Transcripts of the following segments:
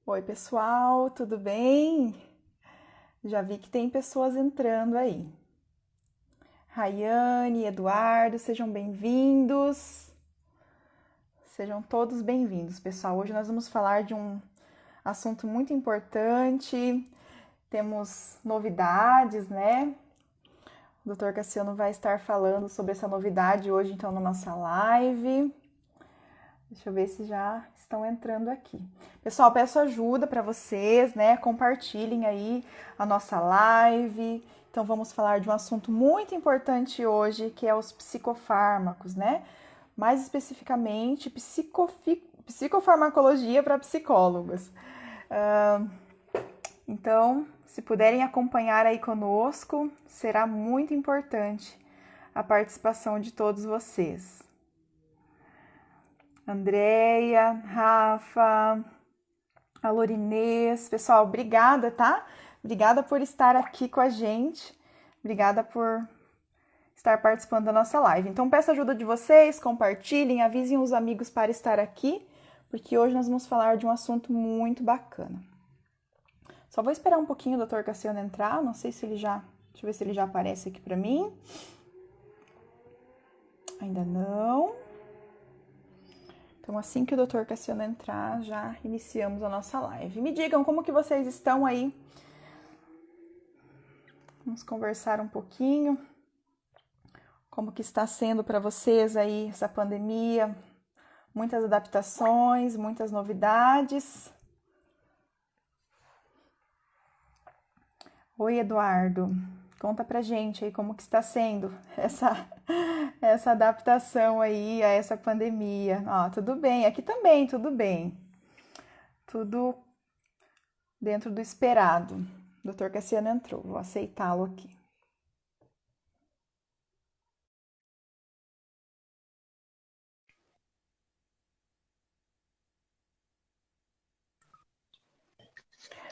Oi, pessoal, tudo bem? Já vi que tem pessoas entrando aí. Rayane, Eduardo, sejam bem-vindos. Sejam todos bem-vindos, pessoal. Hoje nós vamos falar de um assunto muito importante. Temos novidades, né? O Dr. Cassiano vai estar falando sobre essa novidade hoje, então, na nossa live. Deixa eu ver se já estão entrando aqui. Pessoal, peço ajuda para vocês, né? Compartilhem aí a nossa live. Então, vamos falar de um assunto muito importante hoje, que é os psicofármacos, né? Mais especificamente, psicofarmacologia para psicólogos. Então, se puderem acompanhar aí conosco, será muito importante a participação de todos vocês. Andréia, Rafa, a Lorinês, pessoal, obrigada, tá? Obrigada por estar aqui com a gente, obrigada por estar participando da nossa live. Então, peço a ajuda de vocês, compartilhem, avisem os amigos para estar aqui, porque hoje nós vamos falar de um assunto muito bacana. Só vou esperar um pouquinho o Dr. Cassiano entrar, não sei se ele já... Deixa eu ver se ele já aparece aqui para mim. Ainda não. Então, assim que o Dr. Cassiano entrar, já iniciamos a nossa live. Me digam como que vocês estão aí. Vamos conversar um pouquinho. Como que está sendo para vocês aí essa pandemia? Muitas adaptações, muitas novidades. Oi, Eduardo. Conta pra gente aí como que está sendo essa adaptação aí a essa pandemia. Ó, tudo bem, aqui também, tudo bem. Tudo dentro do esperado. O Dr. Cassiano entrou, vou aceitá-lo aqui.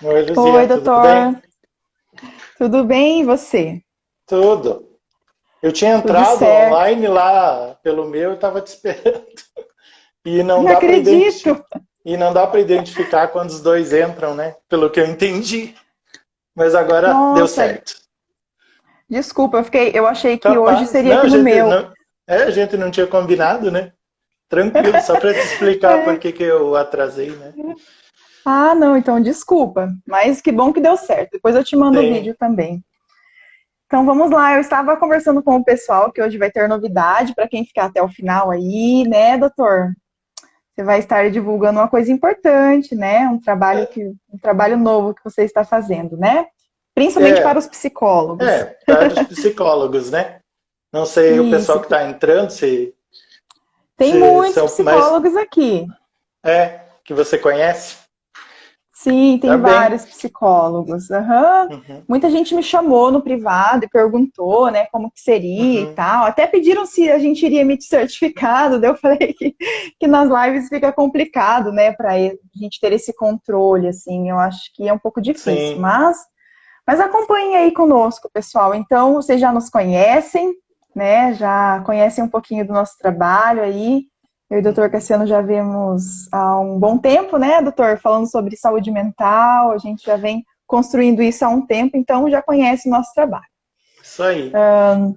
Oi, Oi, Luzia, tudo bem? doutor. Tudo bem e você? Tudo. Eu tinha Tudo entrado certo. online lá pelo meu e estava te esperando. E não Não dá para acredito. identificar quando os dois entram, né? Pelo que eu entendi. Mas agora deu Nossa, certo. desculpa, eu achei que hoje Capaz. seria Não, aqui no meu. a gente não tinha combinado, né? Tranquilo, só para te explicar por É. que que eu atrasei, né? Ah, não, então desculpa. Mas que bom que deu certo. Depois eu te mando o Sim. vídeo também. Então vamos lá, eu estava conversando com o pessoal que hoje vai ter novidade para quem ficar até o final aí, né, doutor? Você vai estar divulgando uma coisa importante, né? Um trabalho novo que você está fazendo, né? Principalmente para É, os psicólogos. para os psicólogos, né? Não sei o pessoal Isso. que está entrando, Tem se muitos são mais. psicólogos aqui. Que você conhece? Sim, Tá tem bem. vários psicólogos. Aham. Uhum, Muita gente me chamou no privado e perguntou, né, como que seria e uhum. tal. Até pediram se a gente iria emitir certificado. Daí eu falei que nas lives fica complicado, né, para a gente ter esse controle, assim. Eu acho que é um pouco difícil, Sim. mas acompanhem aí conosco, pessoal. Então, vocês já nos conhecem, né? Já conhecem um pouquinho do nosso trabalho aí. Eu e o doutor Uhum. Cassiano já vemos há um bom tempo, né, doutor? Falando sobre saúde mental, a gente já vem construindo isso há um tempo, então já conhece o nosso trabalho. Isso aí.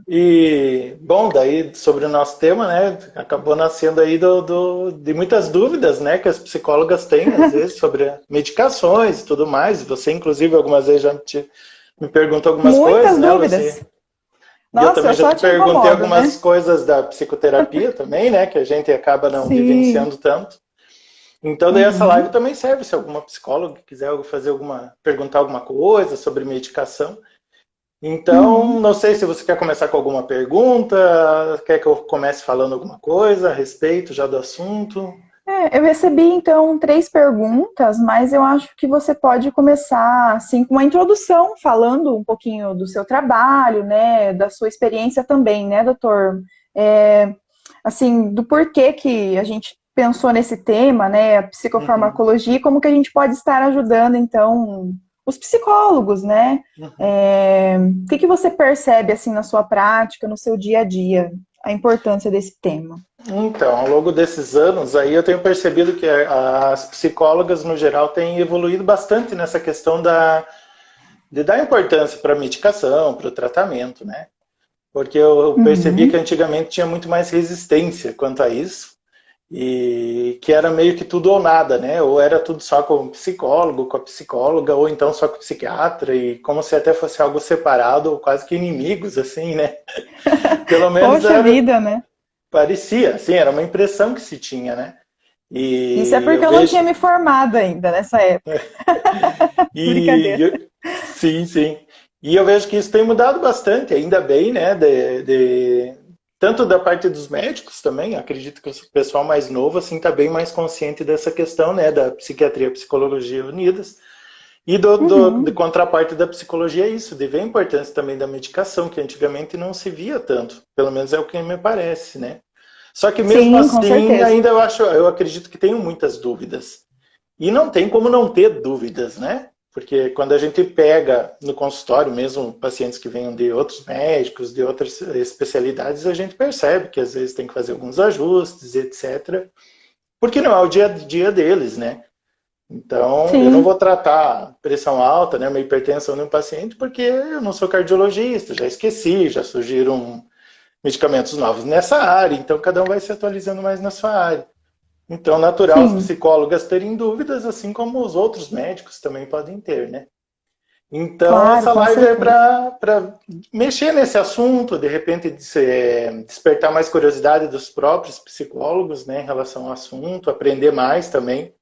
E, bom, daí sobre o nosso tema, né, acabou nascendo aí de muitas dúvidas, né, que as psicólogas têm, às vezes, sobre medicações e tudo mais. Você, inclusive, algumas vezes me perguntou algumas coisas, Muitas né, Lucy? dúvidas. E eu Nossa, também eu já só te te perguntei incomodo, né? algumas coisas da psicoterapia também, né, que a gente acaba não Sim. vivenciando tanto. Então, daí essa live Uhum. também serve se alguma psicóloga quiser perguntar alguma coisa sobre medicação. Então, Uhum. não sei se você quer começar com alguma pergunta, quer que eu comece falando alguma coisa a respeito já do assunto. Eu recebi então três perguntas, mas eu acho que você pode começar assim com uma introdução, falando um pouquinho do seu trabalho, né, da sua experiência também, né, doutor? É, assim, do porquê que a gente pensou nesse tema, né, a Uhum, psicofarmacologia, e como que a gente pode estar ajudando então os psicólogos, né? uhum. O que que você percebe assim na sua prática, no seu dia a dia? a importância desse tema? Então, ao longo desses anos aí eu tenho percebido que as psicólogas no geral têm evoluído bastante nessa questão de dar importância para a medicação, para o tratamento, né? Porque eu percebi que Uhum. antigamente tinha muito mais resistência quanto a isso, e que era meio que tudo ou nada, né? Ou era tudo só com o psicólogo, com a psicóloga, ou então só com o psiquiatra, e como se até fosse algo separado, ou quase que inimigos, assim, né? Pelo menos Poxa era, vida, né? parecia, assim, era uma impressão que se tinha, né? Isso é E porque eu eu não tinha vejo. me formado ainda nessa época. E, Brincadeira. sim, sim. E eu vejo que isso tem mudado bastante, ainda bem, né? Tanto da parte dos médicos também, acredito que o pessoal mais novo assim está bem mais consciente dessa questão, né? Da psiquiatria e psicologia unidas. E de Uhum. contraparte da psicologia é isso, de ver a importância também da medicação, que antigamente não se via tanto. Pelo menos é o que me parece, né? Só que mesmo Sim, com assim, certeza. ainda eu acredito que tenho muitas dúvidas. E não tem como não ter dúvidas, né? Porque quando a gente pega no consultório, mesmo pacientes que venham de outros médicos, de outras especialidades, a gente percebe que às vezes tem que fazer alguns ajustes, etc. Porque não é o dia a dia deles, né? Então, eu não vou Sim, tratar pressão alta, né, uma hipertensão de um paciente, porque eu não sou cardiologista, já esqueci, já surgiram medicamentos novos nessa área, então cada um vai se atualizando mais na sua área. Então, natural as sim. psicólogas terem dúvidas, assim como os outros médicos também podem ter, né? Então, Claro, essa com live é certeza. para mexer nesse assunto, de repente despertar mais curiosidade dos próprios psicólogos, né, em relação ao assunto, aprender mais também,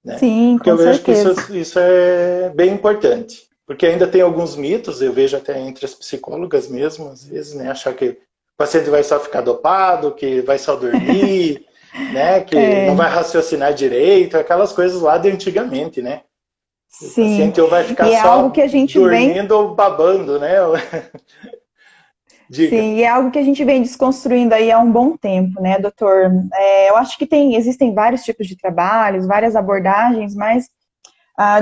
né? Sim, Porque com eu vejo que certeza. isso é bem importante. Porque ainda tem alguns mitos, eu vejo até entre as psicólogas mesmo, às vezes, né, achar que o paciente vai só ficar dopado, que vai só dormir, né, que não É, vai raciocinar direito, aquelas coisas lá de antigamente, né? O sim. paciente ou vai ficar E é algo só que a gente vem, dormindo ou babando, né? Diga. sim, e é algo que a gente vem desconstruindo aí há um bom tempo, né, doutor? Eu acho que existem vários tipos de trabalhos, várias abordagens, mas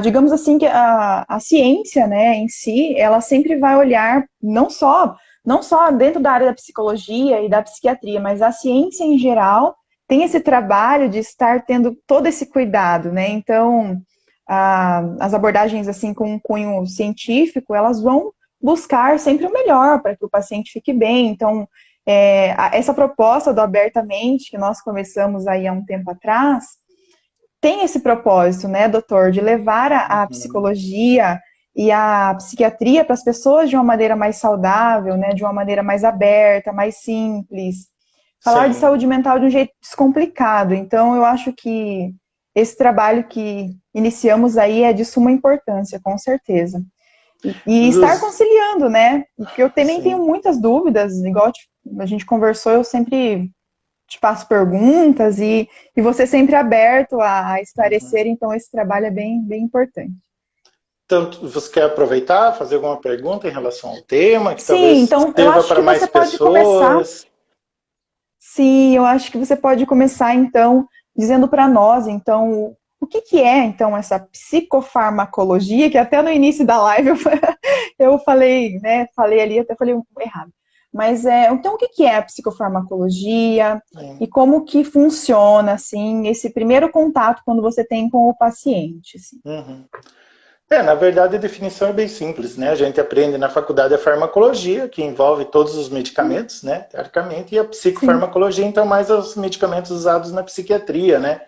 digamos assim que a ciência, né, em si, ela sempre vai olhar não só dentro da área da psicologia e da psiquiatria, mas a ciência em geral tem esse trabalho de estar tendo todo esse cuidado, né? Então, as abordagens assim com um cunho científico, elas vão buscar sempre o melhor para que o paciente fique bem. Então, essa proposta do Abertamente que nós começamos aí há um tempo atrás tem esse propósito, né, doutor, de levar a Uhum. psicologia e a psiquiatria para as pessoas de uma maneira mais saudável, né, de uma maneira mais aberta, mais simples. Falar de Sim. saúde mental de um jeito descomplicado. Então, eu acho que esse trabalho que iniciamos aí é de suma importância, com certeza. E estar Luz. conciliando, né? Porque eu também tenho Sim. muitas dúvidas, igual a gente conversou, eu sempre te faço perguntas e você sempre aberto a Uhum. esclarecer, então esse trabalho é bem, bem importante. Então, você quer aproveitar, fazer alguma pergunta em relação ao tema, que Sim, talvez então eu sirva acho para que mais você pode começar. pessoas? Sim, eu acho que você pode começar então dizendo para nós, então, o que que é então essa psicofarmacologia, que até no início da live eu falei, né, falei ali, até falei um pouco errado. Mas então o que que é a psicofarmacologia Sim. e como que funciona assim esse primeiro contato quando você tem com o paciente, assim. Uhum. Na verdade, a definição é bem simples, né? A gente aprende na faculdade a farmacologia, que envolve todos os medicamentos, né? Teoricamente, e a Sim. psicofarmacologia, então, mais os medicamentos usados na psiquiatria, né?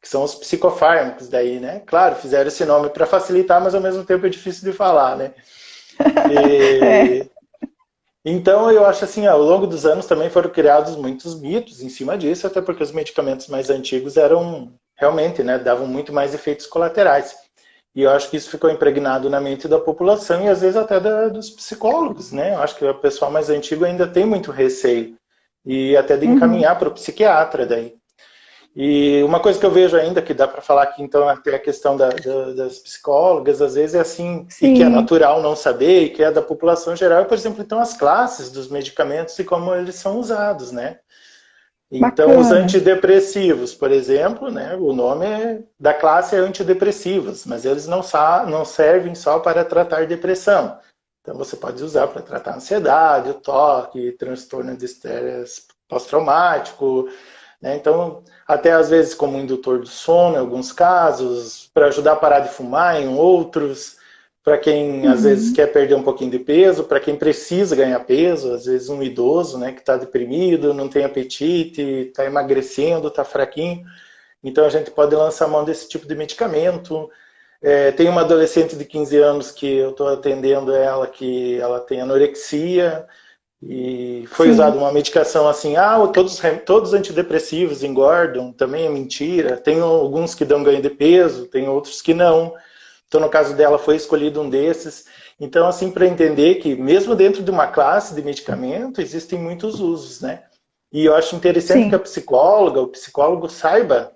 Que são os psicofármacos daí, né? Claro, fizeram esse nome para facilitar, mas ao mesmo tempo é difícil de falar, né? É. E, então, eu acho assim, ao longo dos anos também foram criados muitos mitos em cima disso, até porque os medicamentos mais antigos eram realmente, né, davam muito mais efeitos colaterais. E eu acho que isso ficou impregnado na mente da população e às vezes até dos psicólogos, né? Eu acho que o pessoal mais antigo ainda tem muito receio e até de Uhum. encaminhar para o psiquiatra daí. E uma coisa que eu vejo ainda, que dá para falar aqui, então, até a questão das psicólogas, às vezes é assim, e que é Sim, natural não saber, e que é da população geral, por exemplo, então, as classes dos medicamentos e como eles são usados, né? Então, os bacana. antidepressivos, por exemplo, né, o nome da classe é antidepressivos, mas eles não servem só para tratar depressão. Então você pode usar para tratar a ansiedade, o toque, transtorno de estresse pós-traumático, né? Então, até às vezes como indutor do sono, em alguns casos, para ajudar a parar de fumar em outros, para quem às vezes quer perder um pouquinho de peso, para quem precisa ganhar peso, às vezes um idoso, né, que está deprimido, não tem apetite, está emagrecendo, está fraquinho. Então a gente pode lançar mão desse tipo de medicamento. Tem uma adolescente de 15 anos que eu estou atendendo ela, que ela tem anorexia, e foi usada uma medicação assim, todos os antidepressivos engordam, também é mentira. Tem alguns que dão ganho de peso, tem outros que não. Então, no caso dela, foi escolhido um desses. Então, assim, para entender que mesmo dentro de uma classe de medicamento, existem muitos usos, né? E eu acho interessante que a psicóloga, o psicólogo saiba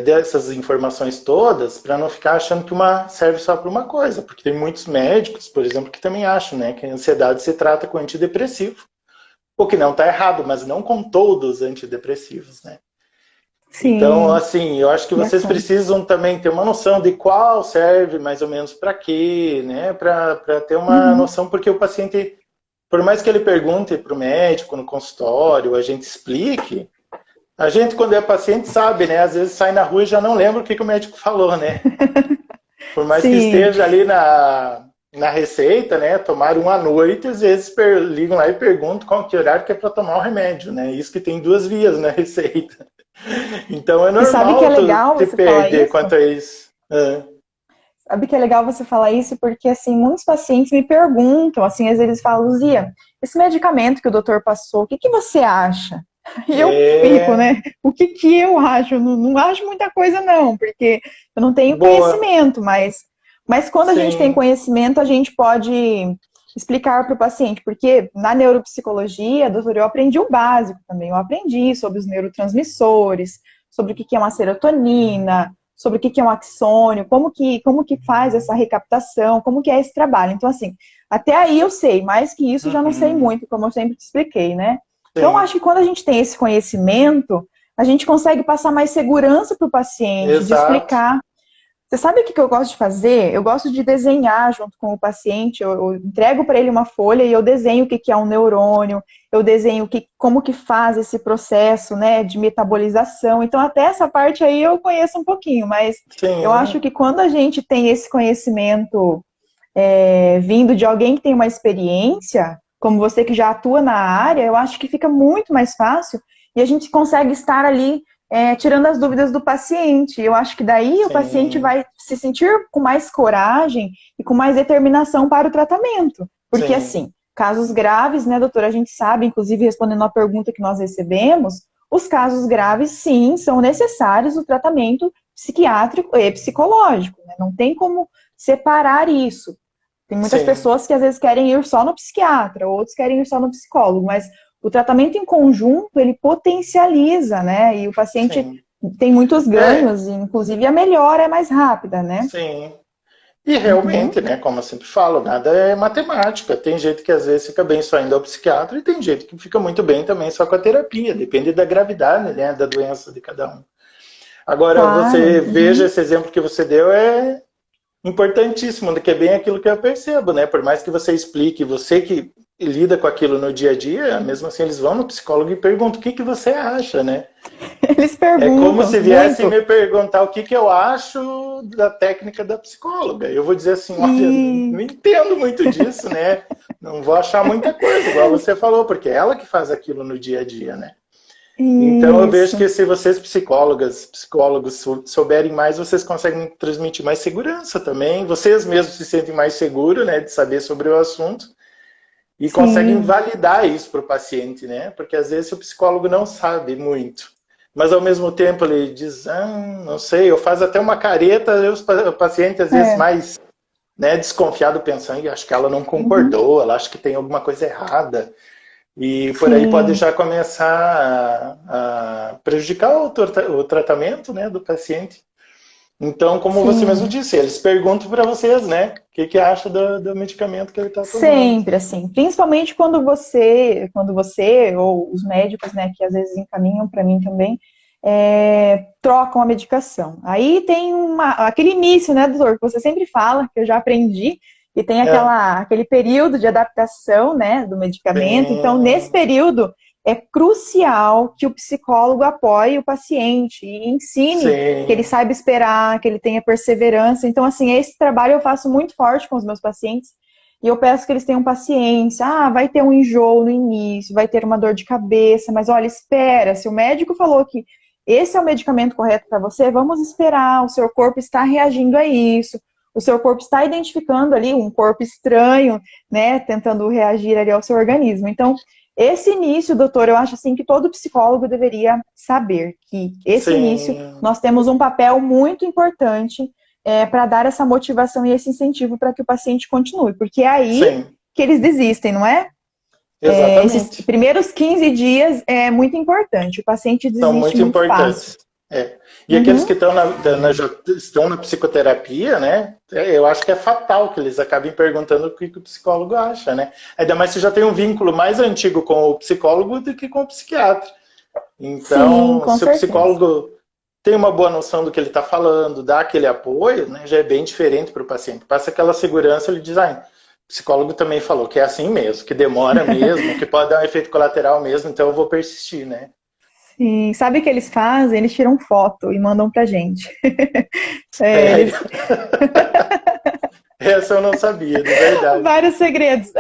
dessas informações todas, para não ficar achando que uma serve só para uma coisa, porque tem muitos médicos, por exemplo, que também acham, né, que a ansiedade se trata com antidepressivo, o que não está errado, mas não com todos os antidepressivos, né? Sim. Então, assim, eu acho que vocês precisam também ter uma noção de qual serve mais ou menos para quê, né, para ter uma noção, porque o paciente, por mais que ele pergunte para o médico no consultório, a gente explique. A gente, quando é paciente, sabe, né? Às vezes sai na rua e já não lembra o que o médico falou, né? Por mais que esteja ali na receita, né? Tomar uma à noite, às vezes ligam lá e perguntam qual que horário que é para tomar o remédio, né? Isso que tem 2 vias na receita. Então é normal sabe que é legal te perder quanto a isso. Sabe que é legal você falar isso porque, assim, muitos pacientes me perguntam, assim, às vezes eles falam, Luzia, esse medicamento que o doutor passou, o que você acha? E eu fico, né? O que eu acho? Não acho muita coisa, não, porque eu não tenho conhecimento, mas quando a gente tem conhecimento, a gente pode explicar para o paciente, porque na neuropsicologia, doutor, eu aprendi o básico também, eu aprendi sobre os neurotransmissores, sobre o que é uma serotonina, sobre o que é um axônio, como que faz essa recaptação, como que é esse trabalho. Então, assim, até aí eu sei, mais que isso já não sei muito, como eu sempre te expliquei, né? Então, eu acho que quando a gente tem esse conhecimento, a gente consegue passar mais segurança para o paciente, de explicar. Você sabe o que eu gosto de fazer? Eu gosto de desenhar junto com o paciente, eu entrego para ele uma folha e eu desenho o que é um neurônio, eu desenho como que faz esse processo, né, de metabolização. Então, até essa parte aí eu conheço um pouquinho, mas eu acho que quando a gente tem esse conhecimento vindo de alguém que tem uma experiência, como você que já atua na área, eu acho que fica muito mais fácil e a gente consegue estar ali tirando as dúvidas do paciente. Eu acho que daí o paciente vai se sentir com mais coragem e com mais determinação para o tratamento. Porque, assim, casos graves, né, doutora, a gente sabe, inclusive respondendo a pergunta que nós recebemos, os casos graves, sim, são necessários o tratamento psiquiátrico e psicológico, né? Não tem como separar isso. Tem muitas pessoas que às vezes querem ir só no psiquiatra, outros querem ir só no psicólogo, mas o tratamento em conjunto, ele potencializa, né? E o paciente tem muitos ganhos, e inclusive a melhora é mais rápida, né? Sim. E realmente, né, como eu sempre falo, nada é matemática. Tem gente que às vezes fica bem só indo ao psiquiatra e tem gente que fica muito bem também só com a terapia. Depende da gravidade, né, da doença de cada um. Agora, você veja esse exemplo que você deu, é importantíssimo, que é bem aquilo que eu percebo, né? Por mais que você explique, você que lida com aquilo no dia a dia, mesmo assim eles vão no psicólogo e perguntam o que você acha, né? Eles perguntam. É como se viessem me perguntar o que eu acho da técnica da psicóloga. Eu vou dizer assim, olha, não entendo muito disso, né? Não vou achar muita coisa, igual você falou, porque é ela que faz aquilo no dia a dia, né? Então eu vejo que se vocês psicólogos souberem mais, vocês conseguem transmitir mais segurança também. Vocês mesmos se sentem mais seguros, né, de saber sobre o assunto e conseguem validar isso para o paciente, né? Porque às vezes o psicólogo não sabe muito, mas ao mesmo tempo ele diz, não sei, eu faço até uma careta, o paciente às vezes mais, né, desconfiado, pensando, acho que ela não concordou, ela acha que tem alguma coisa errada. E por aí pode já começar a prejudicar o tratamento, né, do paciente. Então, como você mesmo disse, eles perguntam para vocês, né, o que acha do medicamento que ele está tomando. Sempre, assim. Principalmente quando você ou os médicos, né, que às vezes encaminham para mim também, trocam a medicação. Aí tem aquele início, né, doutor, que você sempre fala, que eu já aprendi, e tem aquele período de adaptação, né, do medicamento. Sim. Então, nesse período, é crucial que o psicólogo apoie o paciente e ensine que ele saiba esperar, que ele tenha perseverança. Então, assim, esse trabalho eu faço muito forte com os meus pacientes e eu peço que eles tenham paciência. Ah, vai ter um enjoo no início, vai ter uma dor de cabeça, mas olha, espera. Se o médico falou que esse é o medicamento correto para você, vamos esperar. O seu corpo está reagindo a isso. O seu corpo está identificando ali um corpo estranho, né, tentando reagir ali ao seu organismo. Então, esse início, doutor, eu acho assim que todo psicólogo deveria saber que esse início nós temos um papel muito importante para dar essa motivação e esse incentivo para que o paciente continue, porque é aí que eles desistem, não é? Exatamente. Esses primeiros 15 dias é muito importante, o paciente desiste muito importantes. Fácil. E aqueles que estão na psicoterapia, né? Eu acho que é fatal que eles acabem perguntando o que o psicólogo acha, né? Ainda mais se já tem um vínculo mais antigo com o psicólogo do que com o psiquiatra. Então, se o psicólogo tem uma boa noção do que ele está falando, dá aquele apoio, né, já é bem diferente para o paciente. Passa aquela segurança, ele diz, o psicólogo também falou que é assim mesmo, que demora mesmo, que pode dar um efeito colateral mesmo, então eu vou persistir, né? Sim, sabe o que eles fazem? Eles tiram foto e mandam pra gente. Essa eu não sabia, de verdade. Vários segredos.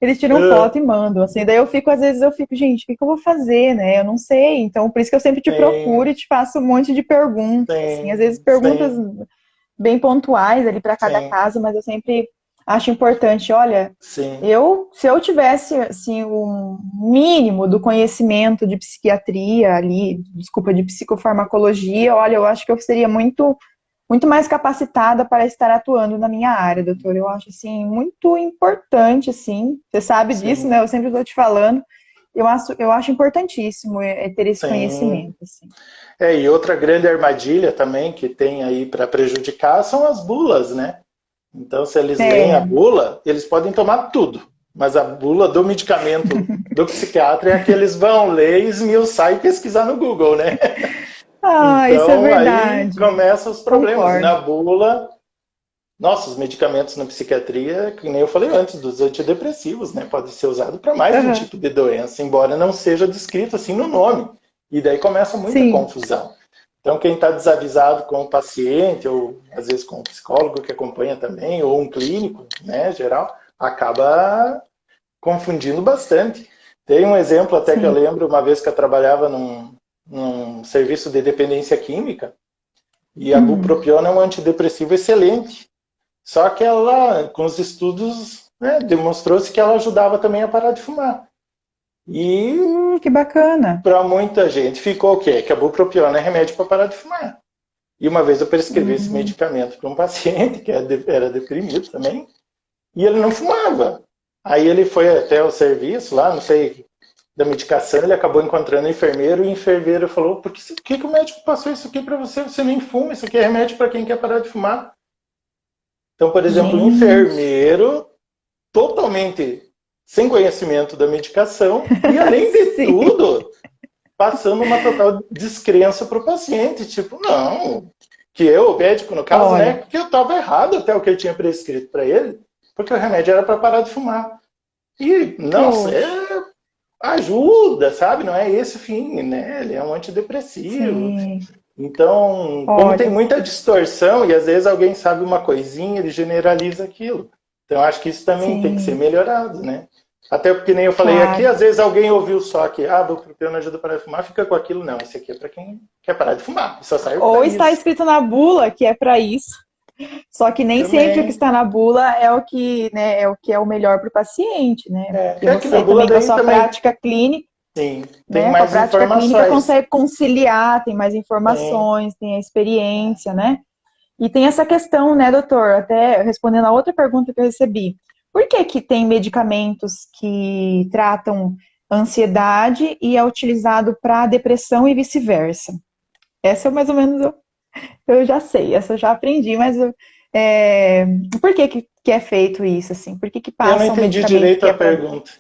Eles tiram foto e mandam, assim. Daí às vezes eu fico, gente, o que eu vou fazer, né? Eu não sei. Então, por isso que eu sempre te procuro e te faço um monte de perguntas. Assim, às vezes perguntas bem pontuais ali para cada caso, mas eu sempre acho importante, olha, se eu tivesse assim, um mínimo do conhecimento de psiquiatria ali, de psicofarmacologia, olha, eu acho que eu seria muito mais capacitada para estar atuando na minha área, doutor. Eu acho, assim, muito importante, assim, você sabe disso, né? Eu sempre estou te falando. Eu acho importantíssimo ter esse conhecimento, assim. E outra grande armadilha também que tem aí para prejudicar são as bulas, né? Então, se eles leem a bula, eles podem tomar tudo. Mas a bula do medicamento do psiquiatra é a que eles vão ler, esmiuçar e pesquisar no Google, né? Então, isso é verdade. Aí começam os problemas. Concordo. Na bula, os medicamentos na psiquiatria, que nem eu falei antes, dos antidepressivos, né? Pode ser usado para mais de um tipo de doença, embora não seja descrito assim no nome. E daí começa muita confusão. Então, quem está desavisado com o paciente, ou às vezes com o psicólogo que acompanha também, ou um clínico, né, geral, acaba confundindo bastante. Tem um exemplo até que eu lembro, uma vez que eu trabalhava num serviço de dependência química, e a bupropiona é um antidepressivo excelente. Só que ela, com os estudos, né, demonstrou-se que ela ajudava também a parar de fumar. E que bacana. Para muita gente ficou o quê? Que a bupropiona é remédio para parar de fumar. E uma vez eu prescrevi esse medicamento para um paciente que era deprimido também, e ele não fumava. Aí ele foi até o serviço lá, não sei, da medicação, ele acabou encontrando o enfermeiro, e o enfermeiro falou, por que o médico passou isso aqui para você? Você nem fuma, isso aqui é remédio para quem quer parar de fumar. Então, por exemplo, o enfermeiro totalmente sem conhecimento da medicação e, além de tudo, passando uma total descrença para o paciente. Tipo, não, que eu, o médico no caso, né, que eu estava errado até o que eu tinha prescrito para ele, porque o remédio era para parar de fumar. E, nossa, ajuda, sabe? Não é esse o fim, né? Ele é um antidepressivo. Então, como tem muita distorção e às vezes alguém sabe uma coisinha, ele generaliza aquilo. Então, acho que isso também tem que ser melhorado, né? Até porque, nem eu falei aqui, às vezes alguém ouviu só que a bupropiona ajuda a parar de fumar, fica com aquilo. Não, esse aqui é para quem quer parar de fumar. Só serve ou está escrito na bula que é para isso. Só que nem sempre o que está na bula é o que, né, é o melhor para o paciente, né? Porque você também com a sua prática clínica, sim, tem mais com a prática clínica consegue conciliar, tem mais informações, tem a experiência, né? E tem essa questão, né, doutor, até respondendo a outra pergunta que eu recebi. Por que tem medicamentos que tratam ansiedade e é utilizado para depressão e vice-versa? Essa mais ou menos eu já sei, essa eu já aprendi, mas por que é feito isso, assim? Por que passa eu não entendi direito a pergunta.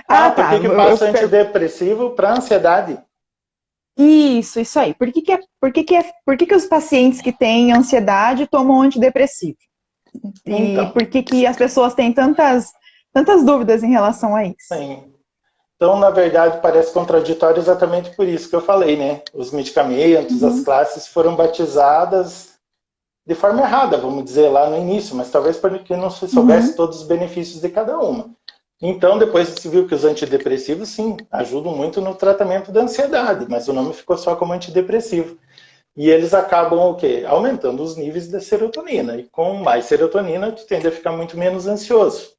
Por que passa antidepressivo para ansiedade? Isso aí. Por que os pacientes que têm ansiedade tomam antidepressivo? E Então, por que que as pessoas têm tantas dúvidas em relação a isso? sim. Então, na verdade, parece contraditório exatamente por isso que eu falei, né? Os medicamentos, as Uhum, classes foram batizadas de forma errada, vamos dizer, lá no início, mas talvez porque não se soubesse uhum, todos os benefícios de cada uma. Então, depois se viu que os antidepressivos, sim, ajudam muito no tratamento da ansiedade, mas o nome ficou só como antidepressivo. E eles acabam o quê? Aumentando os níveis da serotonina. E com mais serotonina, tu tende a ficar muito menos ansioso.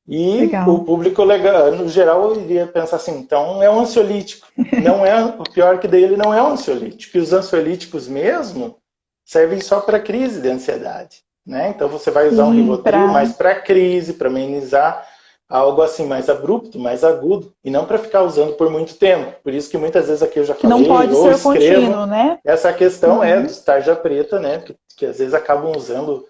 E o legal. público legal, no geral, iria pensar assim, então é um ansiolítico. Não é, o pior que daí ele não é um ansiolítico. E os ansiolíticos mesmo servem só para crise de ansiedade. Né? Então você vai usar um Sim, Rivotril mais para crise, para amenizar algo assim mais abrupto, mais agudo, e não para ficar usando por muito tempo. Por isso que muitas vezes aqui eu já que não falei pode ou ser escrevo, contínuo, né? essa questão é Uhum, dos tarja preta, né? Que às vezes acabam usando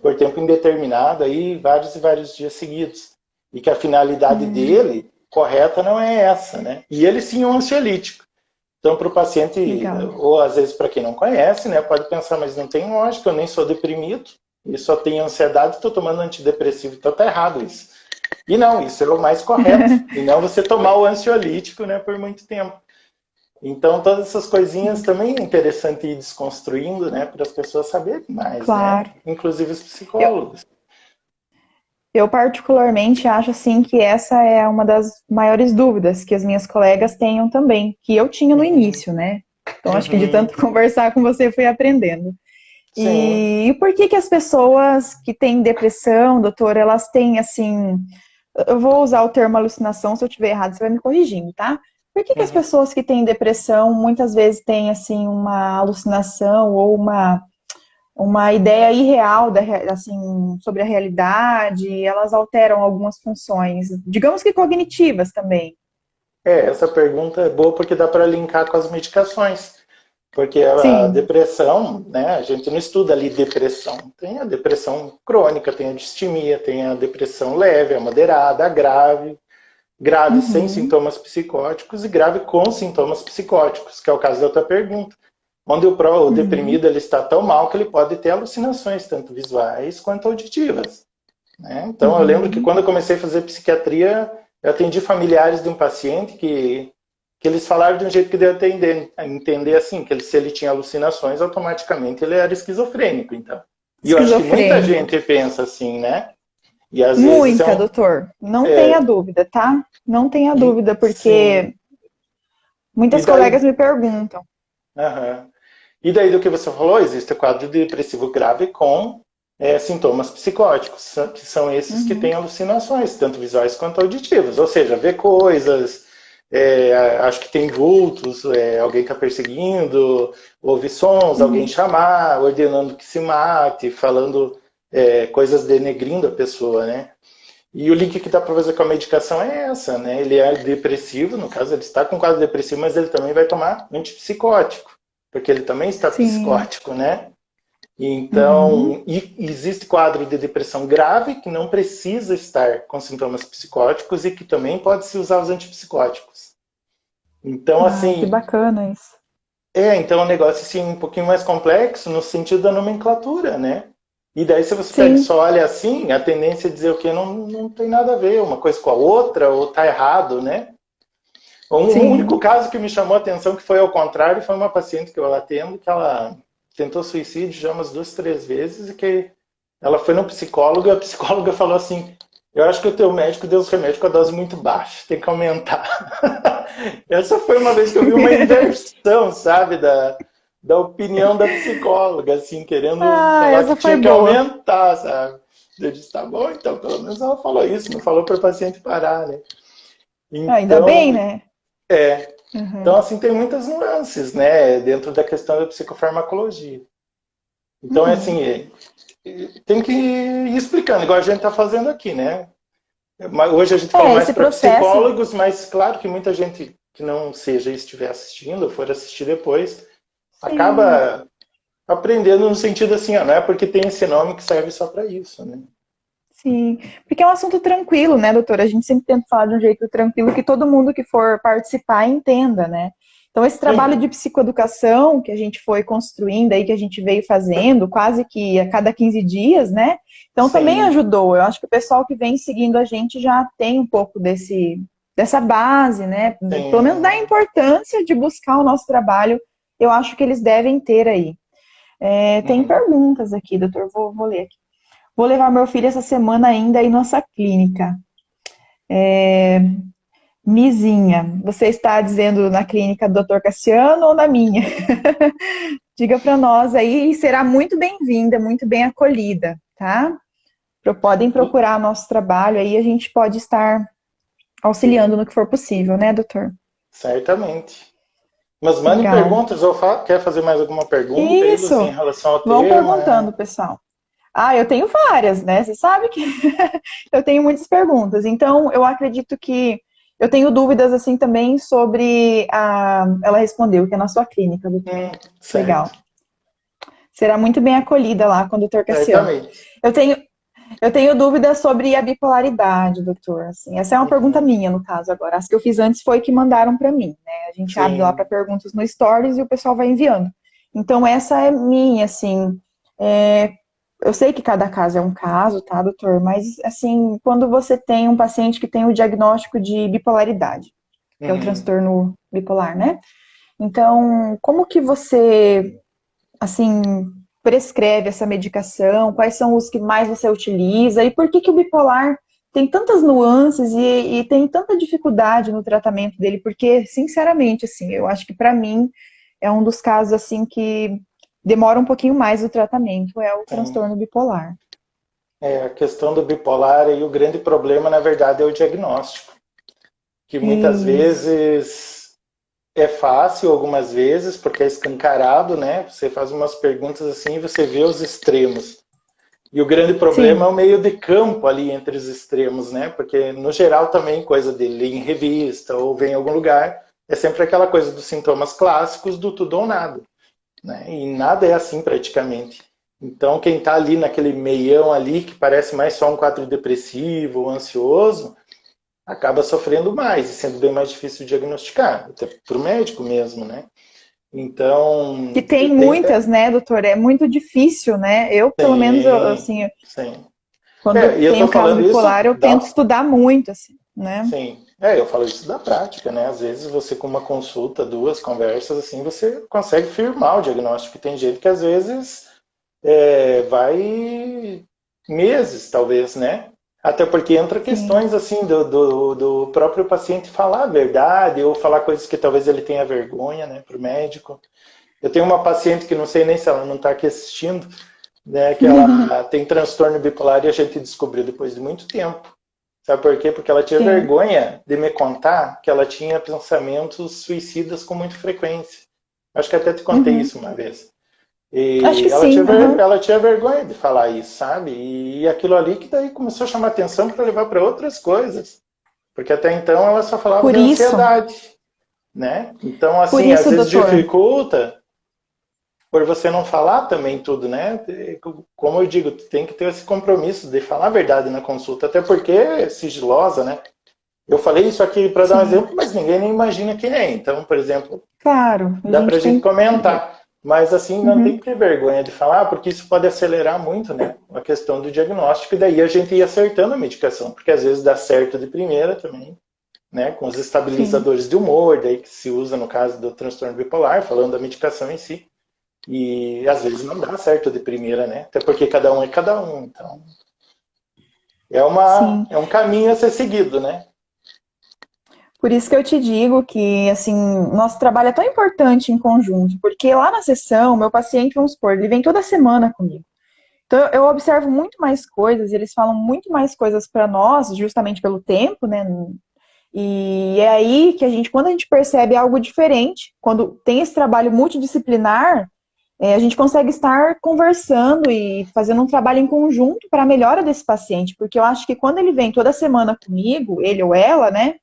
por tempo indeterminado aí vários e vários dias seguidos. E que a finalidade hum, dele correta não é essa, né? E ele sim é um ansiolítico. Então, para o paciente, legal. ou às vezes para quem não conhece, né, pode pensar, mas não tem lógica, eu nem sou deprimido, e só tenho ansiedade, estou tomando antidepressivo, então tá errado isso. E não, isso é o mais correto, e não você tomar o ansiolítico, né, por muito tempo. Então, todas essas coisinhas também é interessante ir desconstruindo, né, para as pessoas saberem mais, né, Claro. inclusive os Eu, psicólogos. eu particularmente acho assim que essa é uma das maiores dúvidas que as minhas colegas tenham também, que eu tinha no Uhum. início, né? Então acho que de Uhum. tanto conversar com você fui aprendendo. Sim. E por que que as pessoas que têm depressão, doutor, elas têm assim, eu vou usar o termo alucinação, se eu estiver errado, você vai me corrigindo, tá? Por que que as Uhum. pessoas que têm depressão muitas vezes têm assim uma alucinação ou uma ideia irreal assim, sobre a realidade, elas alteram algumas funções, digamos que cognitivas também. Essa pergunta é boa porque dá para linkar com as medicações. Porque a Sim. depressão, né, a gente não estuda ali depressão. Tem a depressão crônica, tem a distimia, tem a depressão leve, a moderada, a grave, grave sem Uhum, sintomas psicóticos e grave com sintomas psicóticos, que é o caso da tua pergunta. Onde o uhum, deprimido ele está tão mal que ele pode ter alucinações, tanto visuais quanto auditivas. Né? Então, eu lembro que uhum. quando eu comecei a fazer psiquiatria, eu atendi familiares de um paciente que eles falaram de um jeito que deu a entender assim, que se ele tinha alucinações, automaticamente ele era esquizofrênico, então. E eu acho que muita Esquizofrênico. gente pensa assim, né? E às vezes Muita, doutor. Não tenha é dúvida, tá? Não tenha dúvida, sim. porque E muitas daí, colegas me perguntam. aham. E daí do que você falou, existe o quadro depressivo grave com sintomas psicóticos, que são esses que têm Uhum, alucinações, tanto visuais quanto auditivas. Ou seja, vê coisas, acho que tem vultos, alguém está perseguindo, ouve sons, alguém uhum. chamar, ordenando que se mate, falando coisas denegrindo a pessoa, né? E o link que dá para fazer com a medicação é essa, né? Ele é depressivo, no caso, ele está com quadro depressivo, mas ele também vai tomar antipsicótico, porque ele também está Sim. psicótico, né? Uhum. Então, existe quadro de depressão grave que não precisa estar com sintomas psicóticos e que também pode se usar os antipsicóticos. Então, Ai, que assim, bacana isso. então é um negócio assim, um pouquinho mais complexo no sentido da nomenclatura, né? E daí, se você pega e Sim, só olha assim, a tendência é dizer o que não tem nada a ver uma coisa com a outra, ou tá errado, né? Um único sim. caso que me chamou a atenção, que foi ao contrário, foi uma paciente que eu atendo, que ela tentou suicídio já umas 2, 3 vezes, e que ela foi no psicólogo, e a psicóloga falou assim, eu acho que o teu médico deu os remédios com a dose muito baixa, tem que aumentar. Essa foi uma vez que eu vi uma inversão, sabe, da opinião da psicóloga, assim, querendo Ah, falar que essa foi tinha que boa. aumentar, sabe? Eu disse, tá bom, então, pelo menos ela falou isso, não falou para o paciente parar, né? Ainda bem, Então, né? é, então, Uhum. assim, tem muitas nuances, né, dentro da questão da psicofarmacologia. Então, é Uhum. assim, tem que ir explicando, igual a gente está fazendo aqui, né? Hoje a gente falou mais Esse para processo. psicólogos, mas claro que muita gente que não seja e estiver assistindo, ou for assistir depois, Sim. acaba aprendendo no sentido assim, ó, não é porque tem esse nome que serve só para isso, né? Sim, porque é um assunto tranquilo, né, doutora? A gente sempre tenta falar de um jeito tranquilo que todo mundo que for participar entenda, né? Então, esse trabalho Sim. de psicoeducação que a gente foi construindo aí, que a gente veio fazendo quase que a cada 15 dias, né? Então, também Sim. ajudou. Eu acho que o pessoal que vem seguindo a gente já tem um pouco dessa base, né? Pelo menos da Sim. importância de buscar o nosso trabalho, eu acho que eles devem ter aí. Tem Uhum. perguntas aqui, doutor, vou ler aqui. Vou levar meu filho essa semana ainda em nossa clínica. Mizinha, você está dizendo na clínica do Dr. Cassiano ou na minha? Diga para nós aí, e será muito bem-vinda, muito bem acolhida, tá? Podem procurar nosso trabalho aí, a gente pode estar auxiliando Sim, no que for possível, né, doutor? certamente. Mas mandem Legal. perguntas, ou quer fazer mais alguma pergunta aí, Lucy, em Isso! relação ao Vão tema? perguntando, pessoal. Ah, eu tenho várias, né? Você sabe que eu tenho muitas perguntas. Então, eu acredito que eu tenho dúvidas assim também sobre a. Ela respondeu que é na sua clínica, doutor. Certo, Legal. Será muito bem acolhida lá com o doutor Cassiano. certamente. Eu tenho, eu tenho dúvidas sobre a bipolaridade, doutor. Assim, essa é uma pergunta Uhum. minha, no caso, agora. As que eu fiz antes foi que mandaram para mim, né? A gente abre lá para Sim. perguntas no Stories e o pessoal vai enviando. Então, essa é minha, assim. É, eu sei que cada caso é um caso, tá, doutor? Mas, assim, quando você tem um paciente que tem o diagnóstico de bipolaridade, que é o Uhum. transtorno bipolar, né? Então, como que você, assim, prescreve essa medicação? Quais são os que mais você utiliza? E por que que o bipolar tem tantas nuances e tem tanta dificuldade no tratamento dele? Porque, sinceramente, assim, eu acho que para mim é um dos casos, assim, que demora um pouquinho mais o tratamento, é o Sim. transtorno bipolar. A questão do bipolar e o grande problema, na verdade, é o diagnóstico, que muitas Isso, vezes é fácil, algumas vezes, porque é escancarado, né? Você faz umas perguntas assim e você vê os extremos. E o grande problema é sim, o meio de campo ali entre os extremos, né? Porque, no geral, também coisa de ler em revista ou ver em algum lugar, é sempre aquela coisa dos sintomas clássicos do tudo ou nada, né? E nada é assim praticamente. Então, quem está ali naquele meião ali, que parece mais só um quadro depressivo ou ansioso, acaba sofrendo mais e sendo bem mais difícil de diagnosticar, até para o médico mesmo, né? que Então, tem tem, muitas, né, doutor? É muito difícil, né? Eu, pelo menos, tem, assim, sim. quando E eu tem estou o caso falando isso bipolar, eu tento estudar muito, assim, né? sim. Eu falo isso da prática, né? Às vezes você com uma consulta, duas conversas, assim, você consegue firmar o diagnóstico. Tem gente que às vezes vai meses, talvez, né? Até porque entra Sim. questões assim do próprio paciente falar a verdade ou falar coisas que talvez ele tenha vergonha, né, para o médico. Eu tenho uma paciente que não sei nem se ela não está aqui assistindo, né, que ela tem transtorno bipolar e a gente descobriu depois de muito tempo. Sabe por quê? Porque ela tinha Sim. vergonha de me contar que ela tinha pensamentos suicidas com muita frequência. Acho que até te contei Uhum. isso uma vez. Acho E que sim, aham. ela tinha vergonha de falar isso, sabe? E aquilo ali que daí começou a chamar atenção para levar para outras coisas. Porque até então ela só falava Por da isso, ansiedade, né? Então, por assim, às isso, vezes doutor. dificulta por você não falar também tudo, né? Como eu digo, tem que ter esse compromisso de falar a verdade na consulta, até porque é sigilosa, né? Eu falei isso aqui para dar um Sim, exemplo, mas ninguém nem imagina quem é. Então, por exemplo, claro, a dá para a gente gente tem. comentar. Mas assim, não tem Uhum. que ter vergonha de falar, porque isso pode acelerar muito, né? A questão do diagnóstico, e daí a gente ia acertando a medicação, porque às vezes dá certo de primeira também, né? Com os Sim. estabilizadores de humor, daí que se usa no caso do transtorno bipolar, falando da medicação em si. E às vezes não dá certo de primeira, né? Até porque cada um é cada um. Então, Sim. é um caminho a ser seguido, né? Por isso que eu te digo que, assim, nosso trabalho é tão importante em conjunto, porque lá na sessão, meu paciente, vamos supor, ele vem toda semana comigo. Então, eu observo muito mais coisas, eles falam muito mais coisas para nós, justamente pelo tempo, né? E é aí que a gente, quando a gente percebe algo diferente, quando tem esse trabalho multidisciplinar, a gente consegue estar conversando e fazendo um trabalho em conjunto para a melhora desse paciente, porque eu acho que quando ele vem toda semana comigo, ele ou ela, né?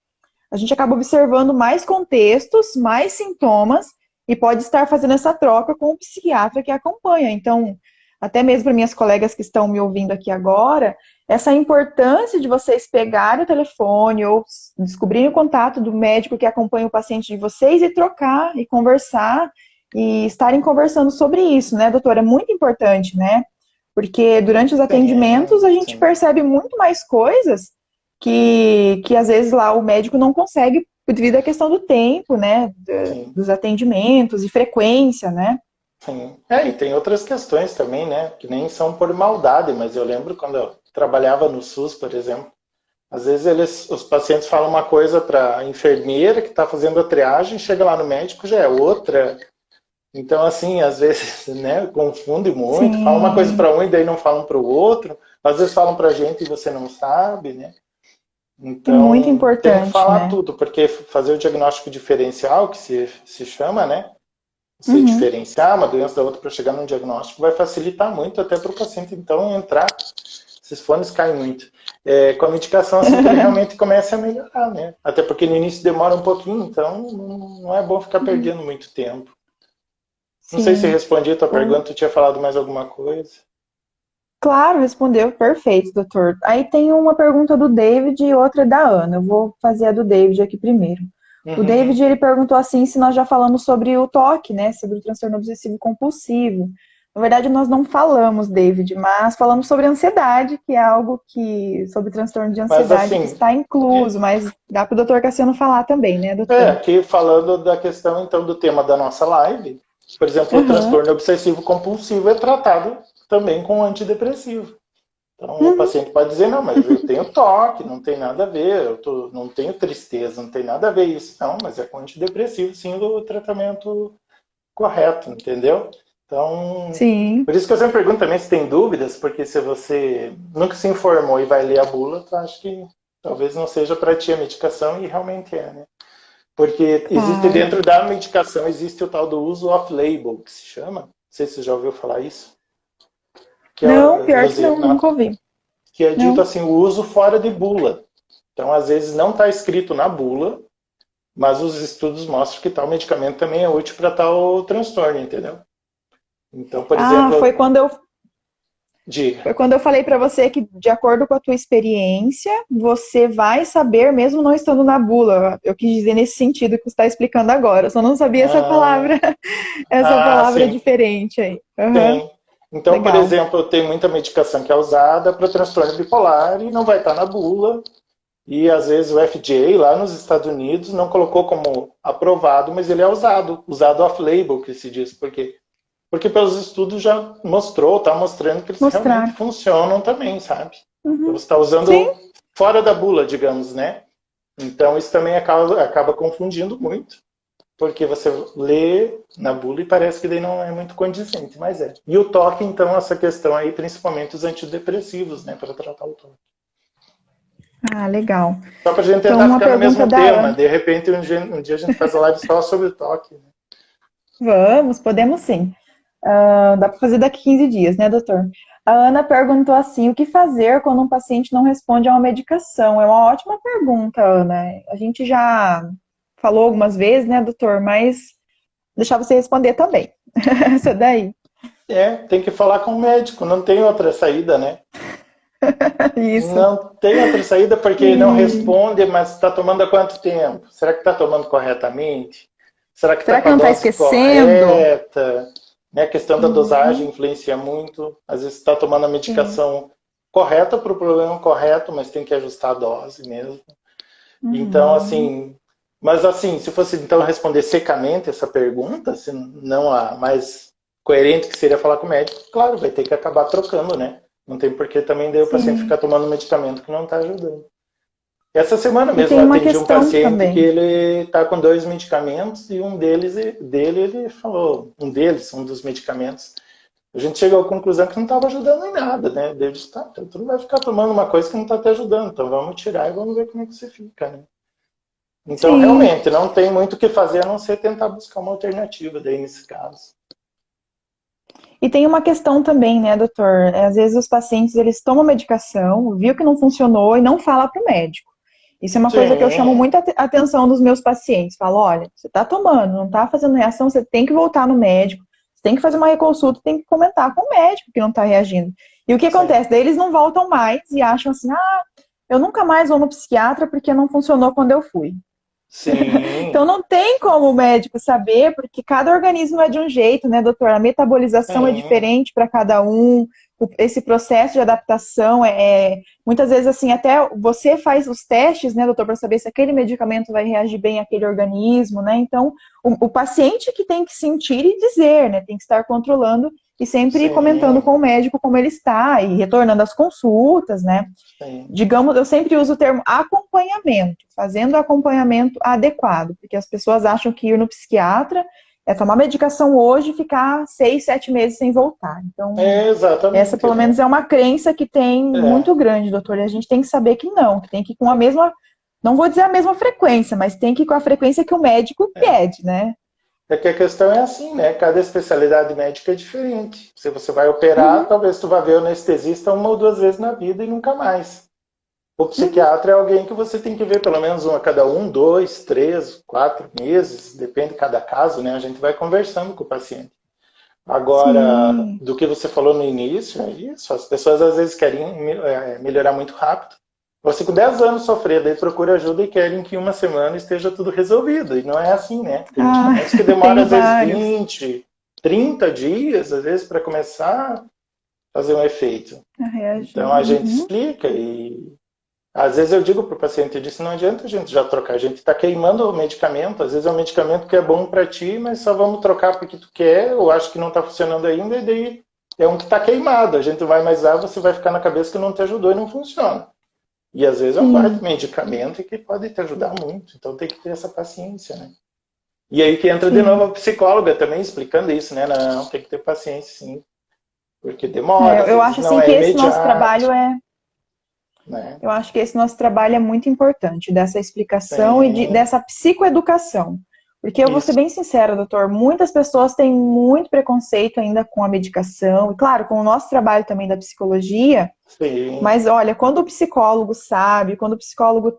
A gente acaba observando mais contextos, mais sintomas e pode estar fazendo essa troca com o psiquiatra que acompanha. Então, até mesmo para minhas colegas que estão me ouvindo aqui agora, essa importância de vocês pegarem o telefone ou descobrirem o contato do médico que acompanha o paciente de vocês e trocar e conversar e estarem conversando sobre isso, né, doutora? É muito importante, né? Porque durante os atendimentos a gente Sim. percebe muito mais coisas que às vezes lá o médico não consegue devido à questão do tempo, né? Dos atendimentos e frequência, né? Sim. E tem outras questões também, né? Que nem são por maldade, mas eu lembro quando eu trabalhava no SUS, por exemplo, às vezes os pacientes falam uma coisa para a enfermeira que está fazendo a triagem, chega lá no médico, já é outra. Então, assim, às vezes, né, confunde muito, fala uma coisa para um e daí não falam para o outro, às vezes falam para a gente e você não sabe, né? Então, muito importante, tem que falar né? tudo, porque fazer o diagnóstico diferencial, que se chama, né? Você diferenciar uma doença da outra para chegar num diagnóstico vai facilitar muito até para o paciente, então, entrar. Esses fones caem muito. Com a medicação, assim, que ele realmente começa a melhorar, né? Até porque no início demora um pouquinho, então não é bom ficar perdendo muito tempo. Não sei se respondi a tua pergunta, tu tinha falado mais alguma coisa. Claro, respondeu. Perfeito, doutor. Aí tem uma pergunta do David e outra da Ana. Eu vou fazer a do David aqui primeiro. O David, ele perguntou assim se nós já falamos sobre o TOC, né? Sobre o transtorno obsessivo compulsivo. Na verdade, nós não falamos, David, mas falamos sobre ansiedade, que é algo que, sobre transtorno de ansiedade, Mas, assim, que está incluso, mas dá para o doutor Cassiano falar também, né, doutor? Aqui falando da questão, então, do tema da nossa live, por exemplo, o transtorno obsessivo compulsivo é tratado também com antidepressivo. Então, o paciente pode dizer, não, mas eu tenho toque, não tem nada a ver, não tenho tristeza, não tem nada a ver isso. Não, mas é com antidepressivo, sim, o tratamento correto, entendeu? Então, por isso que eu sempre pergunto também se tem dúvidas, porque se você nunca se informou e vai ler a bula, eu acho que talvez não seja para ti a medicação, e realmente é, né? Porque existe dentro da medicação, existe o tal do uso off-label, que se chama, não sei se você já ouviu falar isso. Que não, pior que não, nunca ouvi. Que é dito assim, o uso fora de bula. Então, às vezes não está escrito na bula, mas os estudos mostram que tal medicamento também é útil para tal transtorno, entendeu? Então, por exemplo... Foi quando eu falei para você que, de acordo com a tua experiência, você vai saber mesmo não estando na bula. Eu quis dizer nesse sentido que você está explicando agora. Eu só não sabia essa palavra, palavra diferente aí. Sim. Então, legal. Por exemplo, tem muita medicação que é usada para transtorno bipolar e não vai estar na bula. E às vezes o FDA lá nos Estados Unidos não colocou como aprovado, mas ele é usado off-label, que se diz. Por quê? Porque pelos estudos já está mostrando que eles realmente funcionam também, sabe? Então, você está usando fora da bula, digamos, né? Então isso também acaba confundindo muito. Porque você lê na bula e parece que daí não é muito condizente, mas é. E o toque, então, essa questão aí, principalmente os antidepressivos, né, para tratar o toque. Legal. Só para a gente tentar ficar no mesmo tema. De repente, um dia a gente faz a live só sobre o toque. Né? Podemos sim. Dá para fazer daqui 15 dias, né, doutor? A Ana perguntou assim, o que fazer quando um paciente não responde a uma medicação? É uma ótima pergunta, Ana. A gente já falou algumas vezes, né, doutor? Mas deixar você responder também. Essa daí. Tem que falar com o médico, não tem outra saída, né? Isso. Não tem outra saída porque não responde, mas está tomando há quanto tempo? Será que está tomando corretamente? Será que está com a dose correta? Né? A questão da dosagem influencia muito. Às vezes está tomando a medicação correta para o problema correto, mas tem que ajustar a dose mesmo. Então, assim... Mas, assim, se fosse, então, responder secamente essa pergunta, se não a mais coerente que seria falar com o médico, claro, vai ter que acabar trocando, né? Não tem por que também daí o paciente ficar tomando um medicamento que não está ajudando. Essa semana mesmo eu atendi um paciente também. Que ele está com 2 medicamentos e um ele falou, um dos medicamentos, a gente chegou à conclusão que não estava ajudando em nada, né? Ele disse, então tu não vai ficar tomando uma coisa que não está te ajudando, então vamos tirar e vamos ver como é que você fica, né? Então, realmente, não tem muito o que fazer a não ser tentar buscar uma alternativa daí nesse caso. E tem uma questão também, né, doutor? Às vezes os pacientes, eles tomam medicação, viu que não funcionou e não fala para o médico. Isso é uma coisa que eu chamo muita atenção dos meus pacientes. Falo, olha, você está tomando, não está fazendo reação, você tem que voltar no médico, você tem que fazer uma reconsulta, tem que comentar com o médico que não está reagindo. E o que acontece? Daí eles não voltam mais e acham assim, eu nunca mais vou no psiquiatra porque não funcionou quando eu fui. Sim. Então não tem como o médico saber, porque cada organismo é de um jeito, né, doutor? A metabolização é diferente para cada um, esse processo de adaptação muitas vezes assim, até você faz os testes, né, doutor, para saber se aquele medicamento vai reagir bem àquele organismo, né? Então, o paciente que tem que sentir e dizer, né, tem que estar controlando e sempre comentando com o médico como ele está e retornando às consultas, né? Sim. Digamos, eu sempre uso o termo acompanhamento, fazendo acompanhamento adequado, porque as pessoas acham que ir no psiquiatra é tomar medicação hoje e ficar 6, 7 meses sem voltar. Então, exatamente, essa pelo menos é uma crença que tem muito grande, doutor, e a gente tem que saber que não, que tem que ir com a mesma, não vou dizer a mesma frequência, mas tem que ir com a frequência que o médico pede, né? É que a questão é assim, né? Cada especialidade médica é diferente. Se você vai operar, talvez tu vá ver o anestesista 1 ou 2 vezes na vida e nunca mais. O psiquiatra é alguém que você tem que ver pelo menos a cada 1, 2, 3, 4 meses, depende de cada caso, né? A gente vai conversando com o paciente. Agora, do que você falou no início, é isso. As pessoas às vezes querem melhorar muito rápido. Você com 10 anos sofrer, daí procura ajuda e querem que em 1 semana esteja tudo resolvido. E não é assim, né? Tem medicamentos que demoram às vezes 20, 30 dias, às vezes, para começar a fazer um efeito. Então a gente explica e às vezes eu digo para o paciente, eu disse, não adianta a gente já trocar, a gente está queimando o medicamento, às vezes é um medicamento que é bom para ti, mas só vamos trocar porque tu quer, ou acho que não está funcionando ainda, e daí é um que está queimado, a gente vai mais lá, você vai ficar na cabeça que não te ajudou e não funciona. E às vezes é um quarto medicamento que pode te ajudar muito, então tem que ter essa paciência, né? E aí que entra de novo a psicóloga também explicando isso, né? Não, tem que ter paciência sim, porque demora, eu acho assim que esse nosso trabalho né? Eu acho que esse nosso trabalho é muito importante, dessa explicação e dessa psicoeducação. Porque eu vou ser bem sincera, doutor, muitas pessoas têm muito preconceito ainda com a medicação, e claro, com o nosso trabalho também da psicologia, mas olha, quando o psicólogo sabe, quando o psicólogo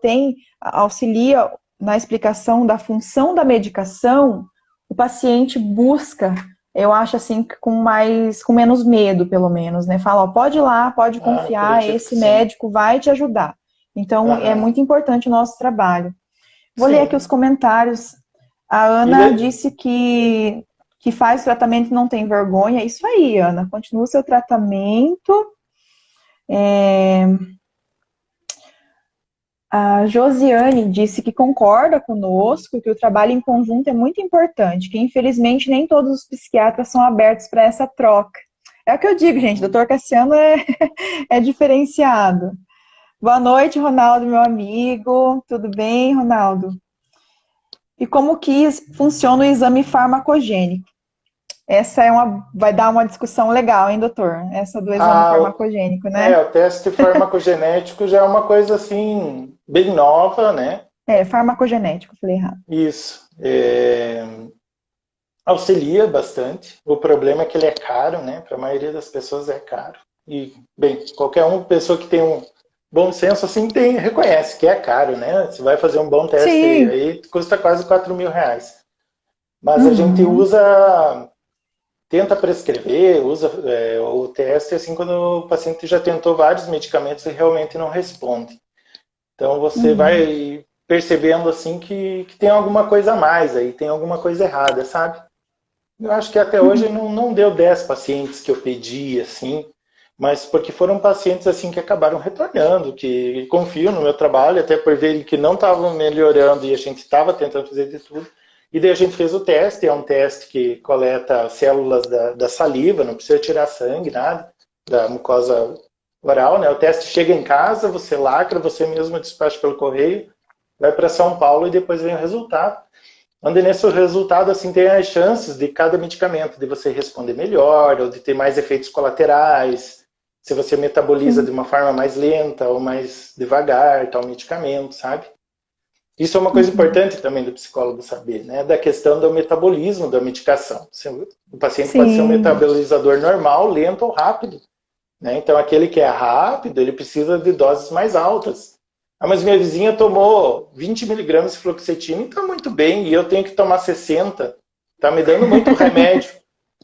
auxilia na explicação da função da medicação, o paciente busca, eu acho assim, com menos medo, pelo menos, né? Fala, ó, pode ir lá, pode confiar, esse médico vai te ajudar. Então, é muito importante o nosso trabalho. Vou ler aqui os comentários. A Ana disse que faz tratamento e não tem vergonha. Isso aí, Ana. Continua o seu tratamento. A Josiane disse que concorda conosco, que o trabalho em conjunto é muito importante, que infelizmente nem todos os psiquiatras são abertos para essa troca. É o que eu digo, gente, doutor Cassiano é diferenciado. Boa noite, Ronaldo, meu amigo. Tudo bem, Ronaldo? E como que funciona o exame farmacogênico? Essa vai dar uma discussão legal, hein, doutor? Essa do exame farmacogênico, né? O teste farmacogenético já é uma coisa, assim, bem nova, né? Farmacogenético, falei errado. Isso. Auxilia bastante. O problema é que ele é caro, né? Para a maioria das pessoas é caro. E, bem, qualquer pessoa que tem um bom senso, assim, reconhece que é caro, né? Você vai fazer um bom teste aí custa quase 4 mil reais. Mas a gente tenta prescrever, usa o teste assim quando o paciente já tentou vários medicamentos e realmente não responde. Então você vai percebendo assim que tem alguma coisa a mais aí, tem alguma coisa errada, sabe? Eu acho que até hoje não deu 10 pacientes que eu pedi, assim, mas porque foram pacientes assim que acabaram retornando, que confiam no meu trabalho, até por verem que não estavam melhorando e a gente estava tentando fazer de tudo. E daí a gente fez o teste, é um teste que coleta células da saliva, não precisa tirar sangue, nada, da mucosa oral, né? O teste chega em casa, você lacra, você mesmo despacha pelo correio, vai para São Paulo e depois vem o resultado. Onde nesse resultado, assim, tem as chances de cada medicamento, de você responder melhor, ou de ter mais efeitos colaterais, se você metaboliza de uma forma mais lenta ou mais devagar, tal medicamento, sabe? Isso é uma coisa importante também do psicólogo saber, né? Da questão do metabolismo da medicação. O paciente pode ser um metabolizador normal, lento ou rápido, né? Então, aquele que é rápido, ele precisa de doses mais altas. Mas minha vizinha tomou 20 miligramas de fluoxetina e está muito bem, e eu tenho que tomar 60. Está me dando muito remédio.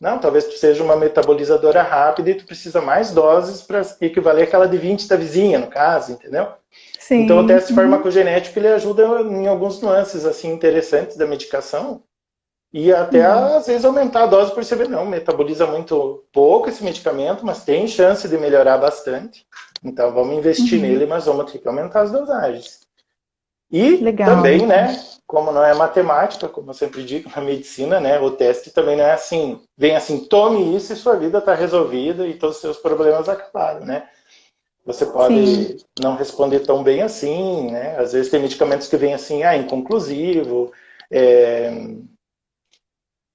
Não, talvez tu seja uma metabolizadora rápida e tu precisa mais doses para equivaler àquela de 20 da vizinha, no caso, entendeu? Então o Sim. teste farmacogenético ele ajuda em alguns nuances assim interessantes da medicação e até às vezes aumentar a dose por você ver, não, metaboliza muito pouco esse medicamento, mas tem chance de melhorar bastante. Então vamos investir nele, mas vamos ter que aumentar as dosagens. E Legal. também, né, como não é matemática, como eu sempre digo na medicina, né, o teste também não é assim, vem assim, tome isso e sua vida está resolvida e todos os seus problemas acabaram, né? Você pode não responder tão bem assim, né? Às vezes tem medicamentos que vêm assim, inconclusivo,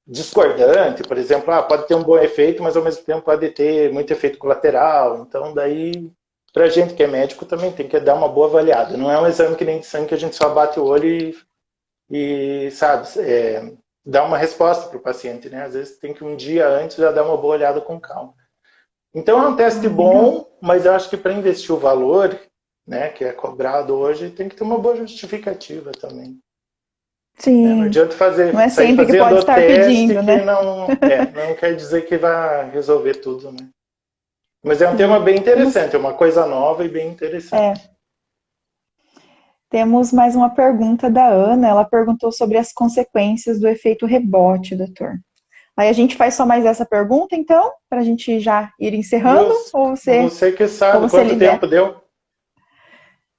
discordante, por exemplo, pode ter um bom efeito, mas ao mesmo tempo pode ter muito efeito colateral. Então, daí, pra gente que é médico, também tem que dar uma boa avaliada. Não é um exame que nem de sangue que a gente só bate o olho e sabe, dá uma resposta para o paciente, né? Às vezes tem que um dia antes já dar uma boa olhada com calma. Então é um teste bom, mas eu acho que para investir o valor, né, que é cobrado hoje, tem que ter uma boa justificativa também. Sim. Não adianta não é sair sempre que fazendo pode o estar teste pedindo, né? que não quer dizer que vai resolver tudo, né? Mas é um tema bem interessante, é uma coisa nova e bem interessante. Temos mais uma pergunta da Ana. Ela perguntou sobre as consequências do efeito rebote, doutor. Aí a gente faz só mais essa pergunta, então, para a gente já ir encerrando? Ou você que sabe quanto tempo deu?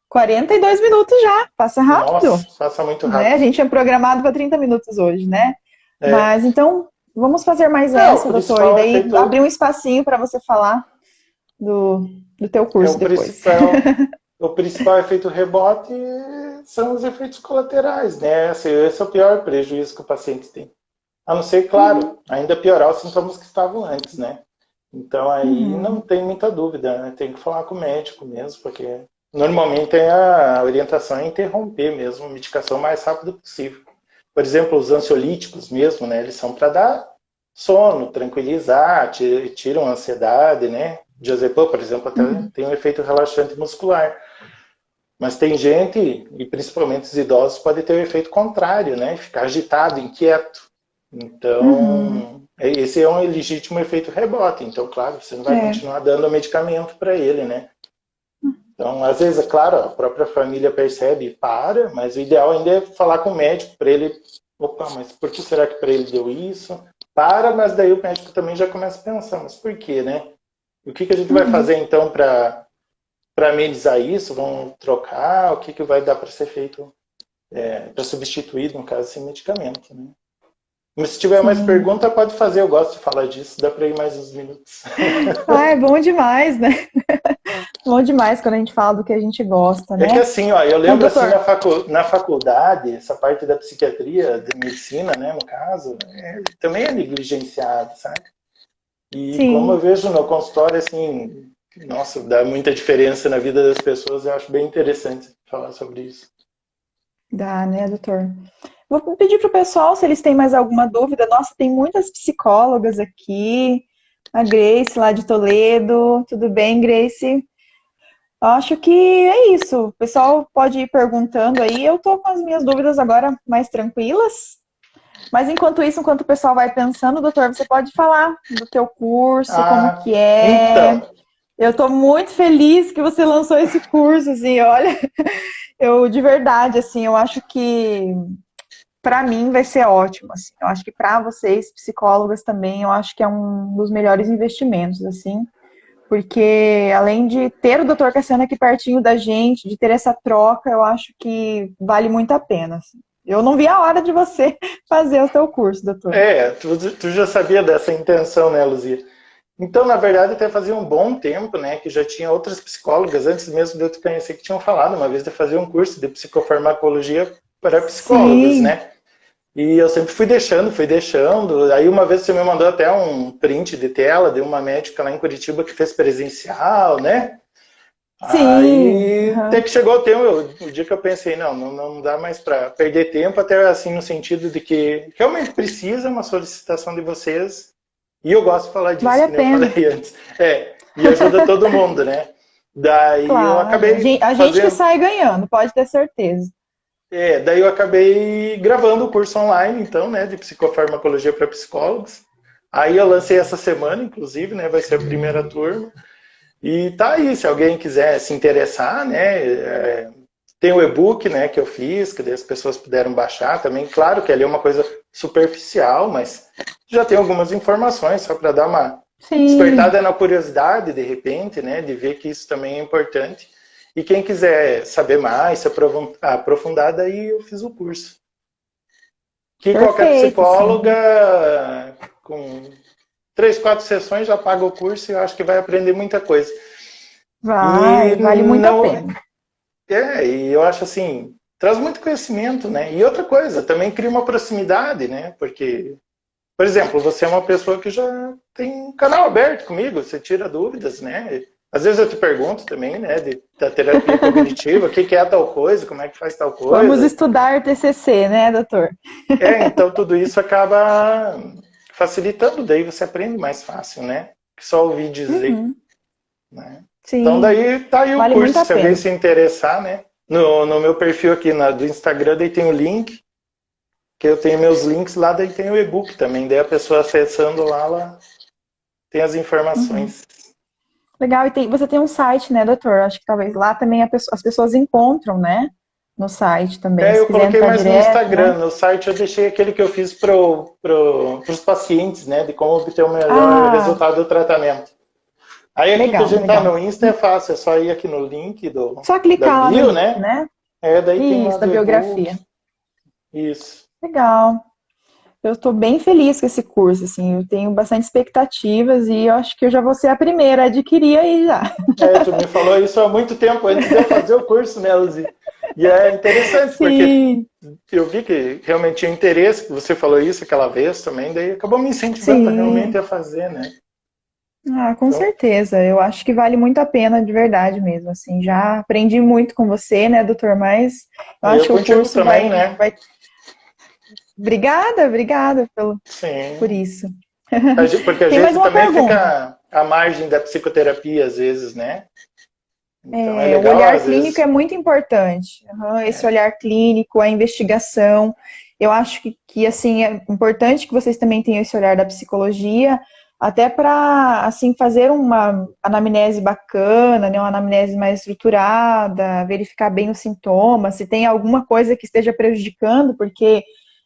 42 minutos já, passa rápido. Nossa, passa muito rápido. Né? A gente é programado para 30 minutos hoje, né? Mas então, vamos fazer mais essa, doutor, e daí abrir um espacinho para você falar do teu curso depois. O principal efeito rebote são os efeitos colaterais, né? Esse é o pior prejuízo que o paciente tem. A não ser, claro, ainda piorar os sintomas que estavam antes, né? Então aí não tem muita dúvida, né? Tem que falar com o médico mesmo, porque normalmente a orientação é interromper mesmo a medicação o mais rápido possível. Por exemplo, os ansiolíticos mesmo, né? Eles são para dar sono, tranquilizar, tiram a ansiedade, né? Diazepam, por exemplo, até tem um efeito relaxante muscular. Mas tem gente, e principalmente os idosos, pode ter o efeito contrário, né? Ficar agitado, inquieto. Então, esse é um legítimo efeito rebote. Então, claro, você não vai continuar dando medicamento para ele, né? Então, às vezes, é claro, a própria família percebe e para, mas o ideal ainda é falar com o médico para ele, mas por que será que para ele deu isso? Para, mas daí o médico também já começa a pensar, mas por quê, né? O que a gente vai fazer, então, para amenizar isso? Vão trocar? O que vai dar para ser feito, para substituir, no caso, esse medicamento, né? Mas se tiver mais pergunta, pode fazer. Eu gosto de falar disso. Dá para ir mais uns minutos. É bom demais, né? Bom demais quando a gente fala do que a gente gosta, né? É que assim, eu lembro assim, na faculdade, essa parte da psiquiatria, de medicina, né, no caso, também é negligenciado, sabe? E como eu vejo no consultório, assim, nossa, dá muita diferença na vida das pessoas. Eu acho bem interessante falar sobre isso. Dá, né, doutor? Vou pedir para o pessoal se eles têm mais alguma dúvida. Nossa, tem muitas psicólogas aqui. A Grace, lá de Toledo. Tudo bem, Grace? Acho que é isso. O pessoal pode ir perguntando aí. Eu tô com as minhas dúvidas agora mais tranquilas. Mas enquanto isso, enquanto o pessoal vai pensando, doutor, você pode falar do teu curso, como que é. Então. Eu tô muito feliz que você lançou esse curso, assim, olha. Eu, de verdade, assim, eu acho que para mim vai ser ótimo, assim. Eu acho que para vocês, psicólogas também, eu acho que é um dos melhores investimentos, assim. Porque além de ter o Dr. Cassiano aqui pertinho da gente, de ter essa troca, eu acho que vale muito a pena, assim. Eu não vi a hora de você fazer o seu curso, doutor. Tu já sabia dessa intenção, né, Luzia? Então, na verdade, até fazia um bom tempo, né, que já tinha outras psicólogas, antes mesmo de eu te conhecer, que tinham falado uma vez de fazer um curso de psicofarmacologia para psicólogos, né? E eu sempre fui deixando. Aí uma vez você me mandou até um print de tela de uma médica lá em Curitiba que fez presencial, né? Aí até que chegou o dia que eu pensei, não dá mais para perder tempo, até assim no sentido de que realmente precisa uma solicitação de vocês, e eu gosto de falar disso, vale a pena. Eu falei antes. E ajuda todo mundo, né? Daí eu acabei a gente que sai ganhando, pode ter certeza. Daí eu acabei gravando o curso online, então, né, de psicofarmacologia para psicólogos. Aí eu lancei essa semana, inclusive, né? Vai ser a primeira turma. E tá aí, se alguém quiser se interessar, né? Tem o e-book, né, que eu fiz, que as pessoas puderam baixar também. Claro que ali é uma coisa superficial, mas já tem algumas informações, só para dar uma Sim, despertada na curiosidade, de repente, né, de ver que isso também é importante. E quem quiser saber mais, se aprofundar, daí eu fiz o curso. Que qualquer perfeito, sim. psicóloga, com 3, 4 sessões, já paga o curso e eu acho que vai aprender muita coisa. E Vale muito a não, pena. e eu acho assim, traz muito conhecimento, né? E outra coisa, também cria uma proximidade, né? Porque, por exemplo, você é uma pessoa que já tem um canal aberto comigo, você tira dúvidas, né? Às vezes eu te pergunto também, né, da terapia cognitiva, o que é tal coisa, como é que faz tal Vamos coisa. estudar TCC, né, doutor? Então tudo isso acaba facilitando, daí você aprende mais fácil, né? Que só ouvir dizer, Uhum, né? Então sim, daí tá aí o vale muito curso, a se alguém pena. se interessar, né? No meu perfil aqui do Instagram, daí tem o link, que eu tenho meus links lá, daí tem o e-book também, daí a pessoa acessando lá, ela tem as Uhum. informações. Legal, e você tem um site, né, doutor? Acho que talvez lá também as pessoas encontram, né? No site também, se Eu quiser coloquei entrar mais no direto, né? Instagram, no site eu deixei aquele que eu fiz para os pacientes, né, de como obter o melhor Ah, resultado do tratamento. Aí aqui que a legal, gente tá legal. no Insta é fácil, é só ir aqui no link Só da clicar lá no bio, link, né? né? Daí tem lá Isso, da do e-book, biografia. isso. Legal. Eu estou bem feliz com esse curso, assim, eu tenho bastante expectativas e eu acho que eu já vou ser a primeira a adquirir aí já. Tu me falou isso há muito tempo antes de eu fazer o curso, né, Luzia? E é interessante, porque Sim, eu vi que realmente tinha interesse, que você falou isso aquela vez também, daí acabou me incentivando realmente sim. a fazer, né? Ah, com Então, certeza. Eu acho que vale muito a pena de verdade mesmo, assim. Já aprendi muito com você, né, doutor? Mas eu acho eu que o contigo curso também, né? vai... Obrigada, obrigada por Sim. isso. Porque a Tem mais gente uma também pergunta. fica à margem da psicoterapia às vezes, né? Então é É, o legal, olhar às clínico é vezes. muito importante. Aham, esse olhar clínico, a investigação. Eu acho que assim é importante que vocês também tenham esse olhar da psicologia, até para assim fazer uma anamnese bacana, né, uma anamnese mais estruturada, verificar bem os sintomas, se tem alguma coisa que esteja prejudicando, porque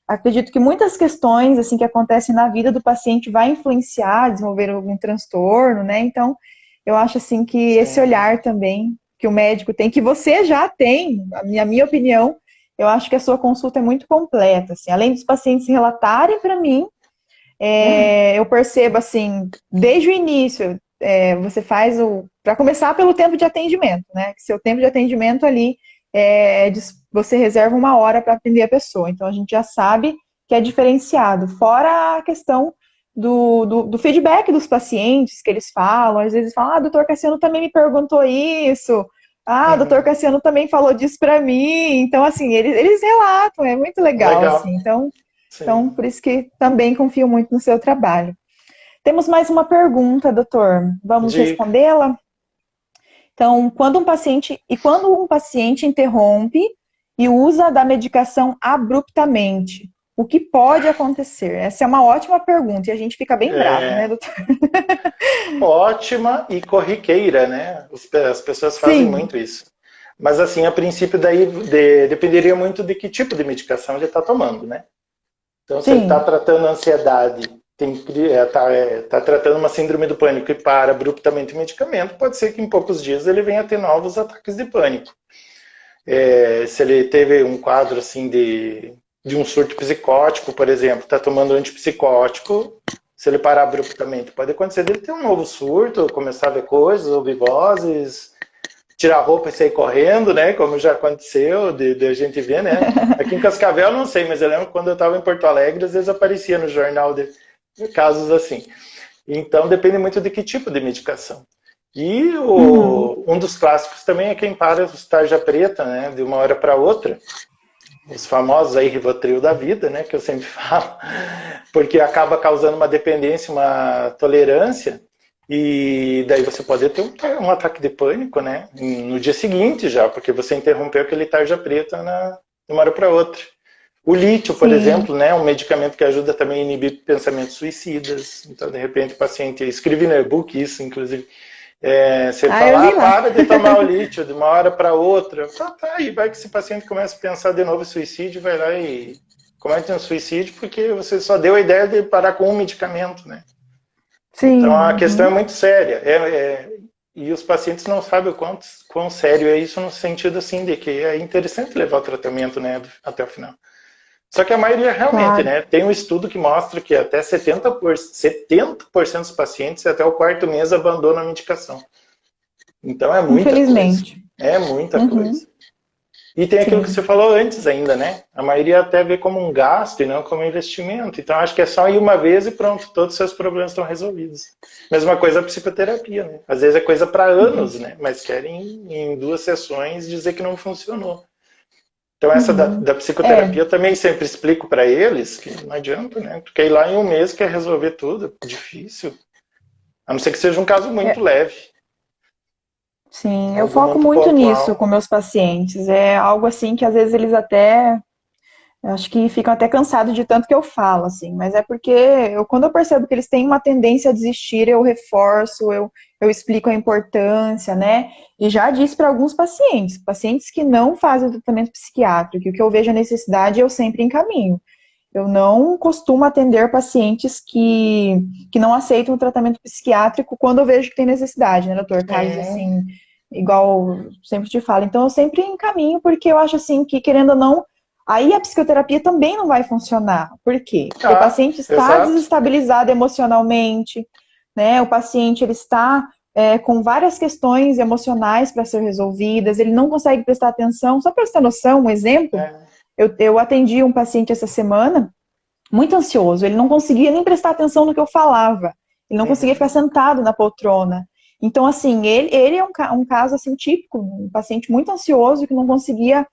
acredito que muitas questões assim que acontecem na vida do paciente vai influenciar, desenvolver algum transtorno, né? Então eu acho assim que esse Sim. olhar também que o médico tem, que você já tem, a minha opinião, eu acho que a sua consulta é muito completa. Assim, além dos pacientes relatarem para mim, eu percebo assim, desde o início, você faz o. Para começar pelo tempo de atendimento, né? Que seu tempo de atendimento ali você reserva 1 hora para atender a pessoa. Então a gente já sabe que é diferenciado. Fora a questão do feedback dos pacientes que eles falam, às vezes falam, doutor Cassiano também me perguntou isso, doutor Uhum. Cassiano também falou disso para mim. Então, assim, eles relatam, é muito legal, Legal. assim. Então, Sim. por isso que também confio muito no seu trabalho. Temos mais uma pergunta, doutor. Vamos Dica. respondê-la? Então, quando um paciente interrompe e usa da medicação abruptamente, o que pode acontecer? Essa é uma ótima pergunta e a gente fica bem bravo, né, É, doutor? ótima e corriqueira, né? As pessoas fazem Sim, muito isso. Mas assim, a princípio daí dependeria muito de que tipo de medicação ele está tomando, né? Então, se ele está sim. tratando ansiedade, está tratando uma síndrome do pânico e para abruptamente o medicamento, pode ser que em poucos dias ele venha a ter novos ataques de pânico. Se ele teve um quadro assim de um surto psicótico, por exemplo, está tomando antipsicótico, se ele parar abruptamente, pode acontecer dele ter um novo surto, começar a ver coisas, ouvir vozes, tirar a roupa e sair correndo, né? Como já aconteceu, de a gente ver, né? Aqui em Cascavel não sei, mas eu lembro que quando eu estava em Porto Alegre, às vezes aparecia no jornal de casos assim. Então depende muito de que tipo de medicação. E Uhum. um dos clássicos também é quem para os tarja preta, né? De uma hora para outra. Os famosos aí Rivotril da vida, né? Que eu sempre falo. Porque acaba causando uma dependência, uma tolerância. E daí você pode ter um ataque de pânico, né? No dia seguinte já, porque você interrompeu aquele tarja preta de uma hora para outra. O lítio, por Sim. exemplo, né, um medicamento que ajuda também a inibir pensamentos suicidas. Então, de repente, o paciente, eu escrevi no e-book isso, inclusive, você Eu fala, li lá. para de tomar o lítio de uma hora para outra. Tá, e vai que esse paciente começa a pensar de novo em suicídio, vai lá e comete um suicídio porque você só deu a ideia de parar com um medicamento, né? Então, a questão é Sim. muito séria. E os pacientes não sabem quão sério é isso no sentido, assim, de que é interessante levar o tratamento, né, até o final. Só que a maioria realmente, Claro. né? Tem um estudo que mostra que até 70% dos pacientes até o quarto mês abandonam a medicação. Então é muita coisa. Infelizmente. É muita Uhum. coisa. E tem aquilo que você Sim. falou antes ainda, né? A maioria até vê como um gasto e não como um investimento. Então acho que é só ir uma vez e pronto, todos os seus problemas estão resolvidos. Mesma coisa a psicoterapia, né? Às vezes é coisa para anos, né? Mas querem em 2 sessões dizer que não funcionou. Então, essa Uhum. da psicoterapia eu também sempre explico para eles que não adianta, né? Porque ir lá em um mês quer resolver tudo, é difícil. A não ser que seja um caso muito É, leve, sim, eu algo foco muito muito nisso pontual. com meus pacientes. É algo assim que às vezes eles até, eu acho que ficam até cansados de tanto que eu falo, assim, mas é porque quando eu percebo que eles têm uma tendência a desistir, eu reforço, eu explico a importância, né? E já disse para alguns pacientes, pacientes que não fazem tratamento psiquiátrico, que o que eu vejo a necessidade eu sempre encaminho. Eu não costumo atender pacientes que não aceitam o tratamento psiquiátrico quando eu vejo que tem necessidade, né, doutor? Casos Hum, assim, igual eu sempre te falo. Então, eu sempre encaminho, porque eu acho assim que, querendo ou não, aí a psicoterapia também não vai funcionar. Por quê? Porque o paciente está exato. desestabilizado emocionalmente, né? O paciente ele está com várias questões emocionais para ser resolvidas, ele não consegue prestar atenção. Só para você ter noção, um exemplo, É, eu atendi um paciente essa semana muito ansioso, ele não conseguia nem prestar atenção no que eu falava, ele não conseguia ficar uhum, sentado na poltrona. Então, assim, ele é um caso assim, típico, um paciente muito ansioso que não conseguia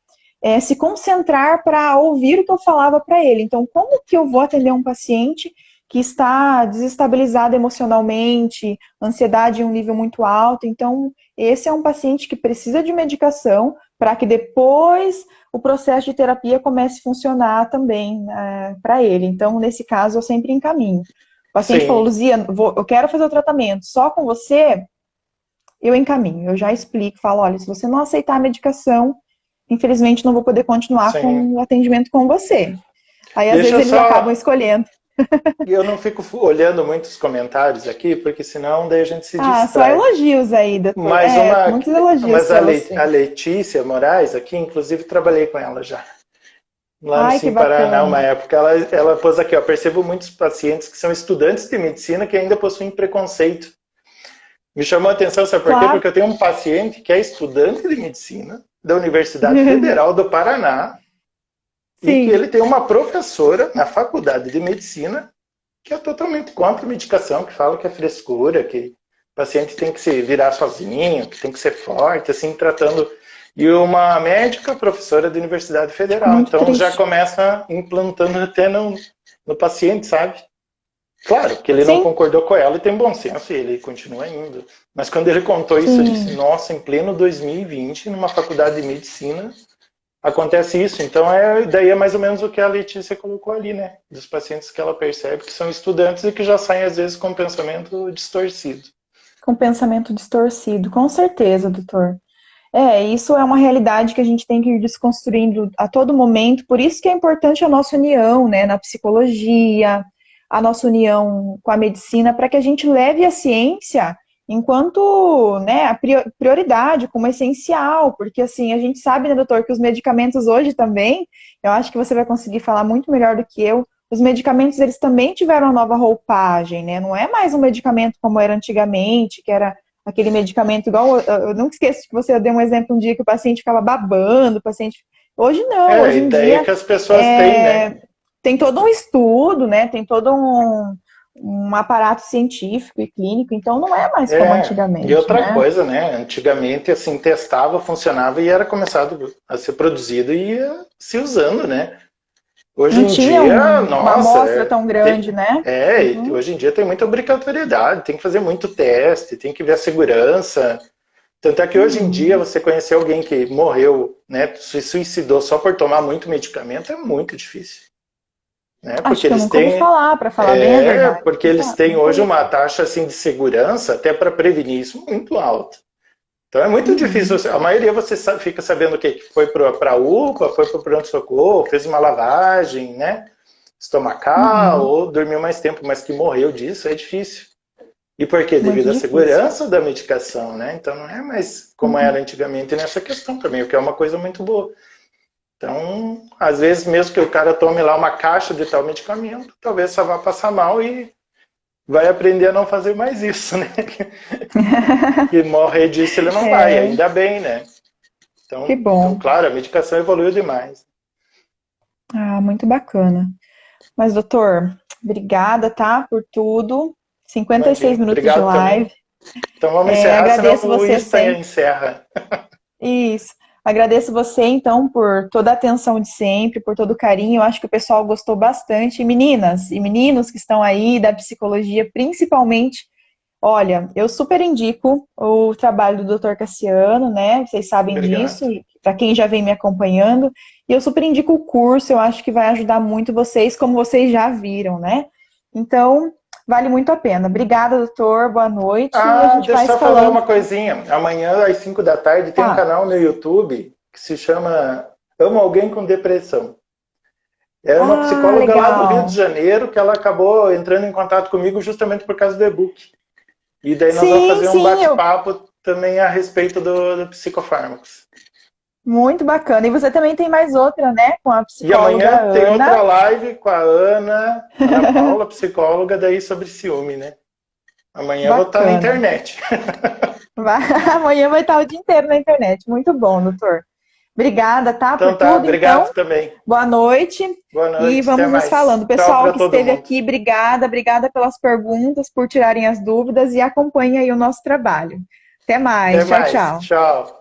se concentrar para ouvir o que eu falava para ele. Então, como que eu vou atender um paciente que está desestabilizado emocionalmente, ansiedade em um nível muito alto? Então, esse é um paciente que precisa de medicação para que depois o processo de terapia comece a funcionar também para ele. Então, nesse caso, eu sempre encaminho. O paciente falou, sim, Luzia, eu quero fazer o tratamento só com você, eu encaminho. Eu já explico, falo, olha, se você não aceitar a medicação, infelizmente não vou poder continuar sim. com o atendimento com você. Aí, às Deixa vezes, eu eles acabam só. escolhendo. Eu não fico olhando muitos comentários aqui, porque senão daí a gente se Ah, só distrai. elogios aí, doutor. Mas Muitos elogios mas para você. A Letícia Moraes aqui, inclusive trabalhei com ela já. Lá no Ai, que Sim Paraná, uma bacana. época, ela pôs aqui, ó, percebo muitos pacientes que são estudantes de medicina que ainda possuem preconceito. Me chamou a atenção, sabe por quê? Claro. Porque eu tenho um paciente que é estudante de medicina da Universidade Federal do Paraná e que Sim, ele tem uma professora na faculdade de medicina que é totalmente contra a medicação, que fala que é frescura, que o paciente tem que se virar sozinho, que tem que ser forte, assim, tratando. E uma médica, professora da Universidade Federal. muito Então já triste. começa implantando até no paciente, sabe? Claro que ele não Sim, concordou com ela e tem bom senso e ele continua indo. Mas quando ele contou isso, eu disse: sim. nossa, em pleno 2020, numa faculdade de medicina, acontece isso. Então, daí é mais ou menos o que a Letícia colocou ali, né? Dos pacientes que ela percebe que são estudantes e que já saem, às vezes, com um pensamento distorcido. Com pensamento distorcido, com certeza, doutor. Isso é uma realidade que a gente tem que ir desconstruindo a todo momento, por isso que é importante a nossa união, né, na psicologia, a nossa união com a medicina, para que a gente leve a ciência enquanto, né, a prioridade, como essencial, porque assim, a gente sabe, né, doutor, que os medicamentos hoje também, eu acho que você vai conseguir falar muito melhor do que eu, os medicamentos, eles também tiveram uma nova roupagem, né, não é mais um medicamento como era antigamente, que era aquele medicamento igual, eu nunca esqueço que você deu um exemplo um dia que o paciente ficava babando, o paciente... Hoje não, É a hoje em ideia dia que as pessoas têm, né? tem todo um estudo, né? Tem todo um aparato científico e clínico, então não é mais como E antigamente, outra né? coisa, né? Antigamente, assim, testava, funcionava e era começado a ser produzido e ia se usando, né? Hoje Não em tinha dia, uma nossa, amostra tão grande, né? Uhum. hoje em dia tem muita obrigatoriedade, tem que fazer muito teste, tem que ver a segurança. Tanto é que hoje em dia você conhecer alguém que morreu, né, se suicidou só por tomar muito medicamento é muito difícil. Né? Acho Porque que eu eles nunca ouvi têm, falar, para falar bem a verdade. porque eles têm Nunca hoje ouvi uma falar. taxa assim de segurança até para prevenir isso muito alta. Então é muito difícil. Uhum, A maioria você fica sabendo o quê? Que foi para a UPA, foi para o pronto-socorro, fez uma lavagem, né? Estomacal, uhum. ou dormiu mais tempo, mas que morreu disso é difícil. E por quê? Muito Devido à difícil. segurança da medicação, né? Então não é mais como Uhum. era antigamente nessa questão também, o que é uma coisa muito boa. Então, às vezes, mesmo que o cara tome lá uma caixa de tal medicamento, talvez só vá passar mal e vai aprender a não fazer mais isso, né? Que morrer disso ele não vai, É, ainda bem, né? que Então, bom. claro, a medicação evoluiu demais. Ah, muito bacana. Mas, doutor, obrigada, tá, por tudo. 56 Imagina. minutos de Obrigado também. live. Então vamos É, encerrar, senão agradeço o você Insta sempre. encerra. Isso. Agradeço você, então, por toda a atenção de sempre, por todo o carinho. Eu acho que o pessoal gostou bastante. E meninas e meninos que estão aí da psicologia, principalmente, olha, eu super indico o trabalho do Dr. Cassiano, né? Vocês sabem Obrigado. disso, para quem já vem me acompanhando. E eu super indico o curso, eu acho que vai ajudar muito vocês, como vocês já viram, né? Então, vale muito a pena. Obrigada, doutor. Boa noite. E a Ah, gente deixa eu vai se só falar falando. uma coisinha. Amanhã, às 5 da tarde, tem um Tá. canal no YouTube que se chama Amo Alguém com Depressão. É uma Ah, psicóloga lá do Rio de legal. Janeiro que ela acabou entrando em contato comigo justamente por causa do e-book. E daí nós vamos Sim, fazer um sim, eu bate-papo também a respeito do psicofármacos. muito bacana. E você também tem mais outra, né? Com a E psicóloga amanhã tem outra Ana. live com a Ana Paula, psicóloga, daí sobre ciúme, né? Amanhã eu vou estar na Bacana. internet. Amanhã vai estar o dia inteiro na internet. Muito bom, doutor. Obrigada, tá? Por Então tá, tudo, então. obrigado também. Boa noite. Boa E noite, até vamos nos mais. falando. Tchau Pessoal para que todo esteve mundo. aqui, obrigada. Obrigada pelas perguntas, por tirarem as dúvidas e acompanhe aí o nosso trabalho. Até Até mais. Tchau, mais. tchau. Tchau.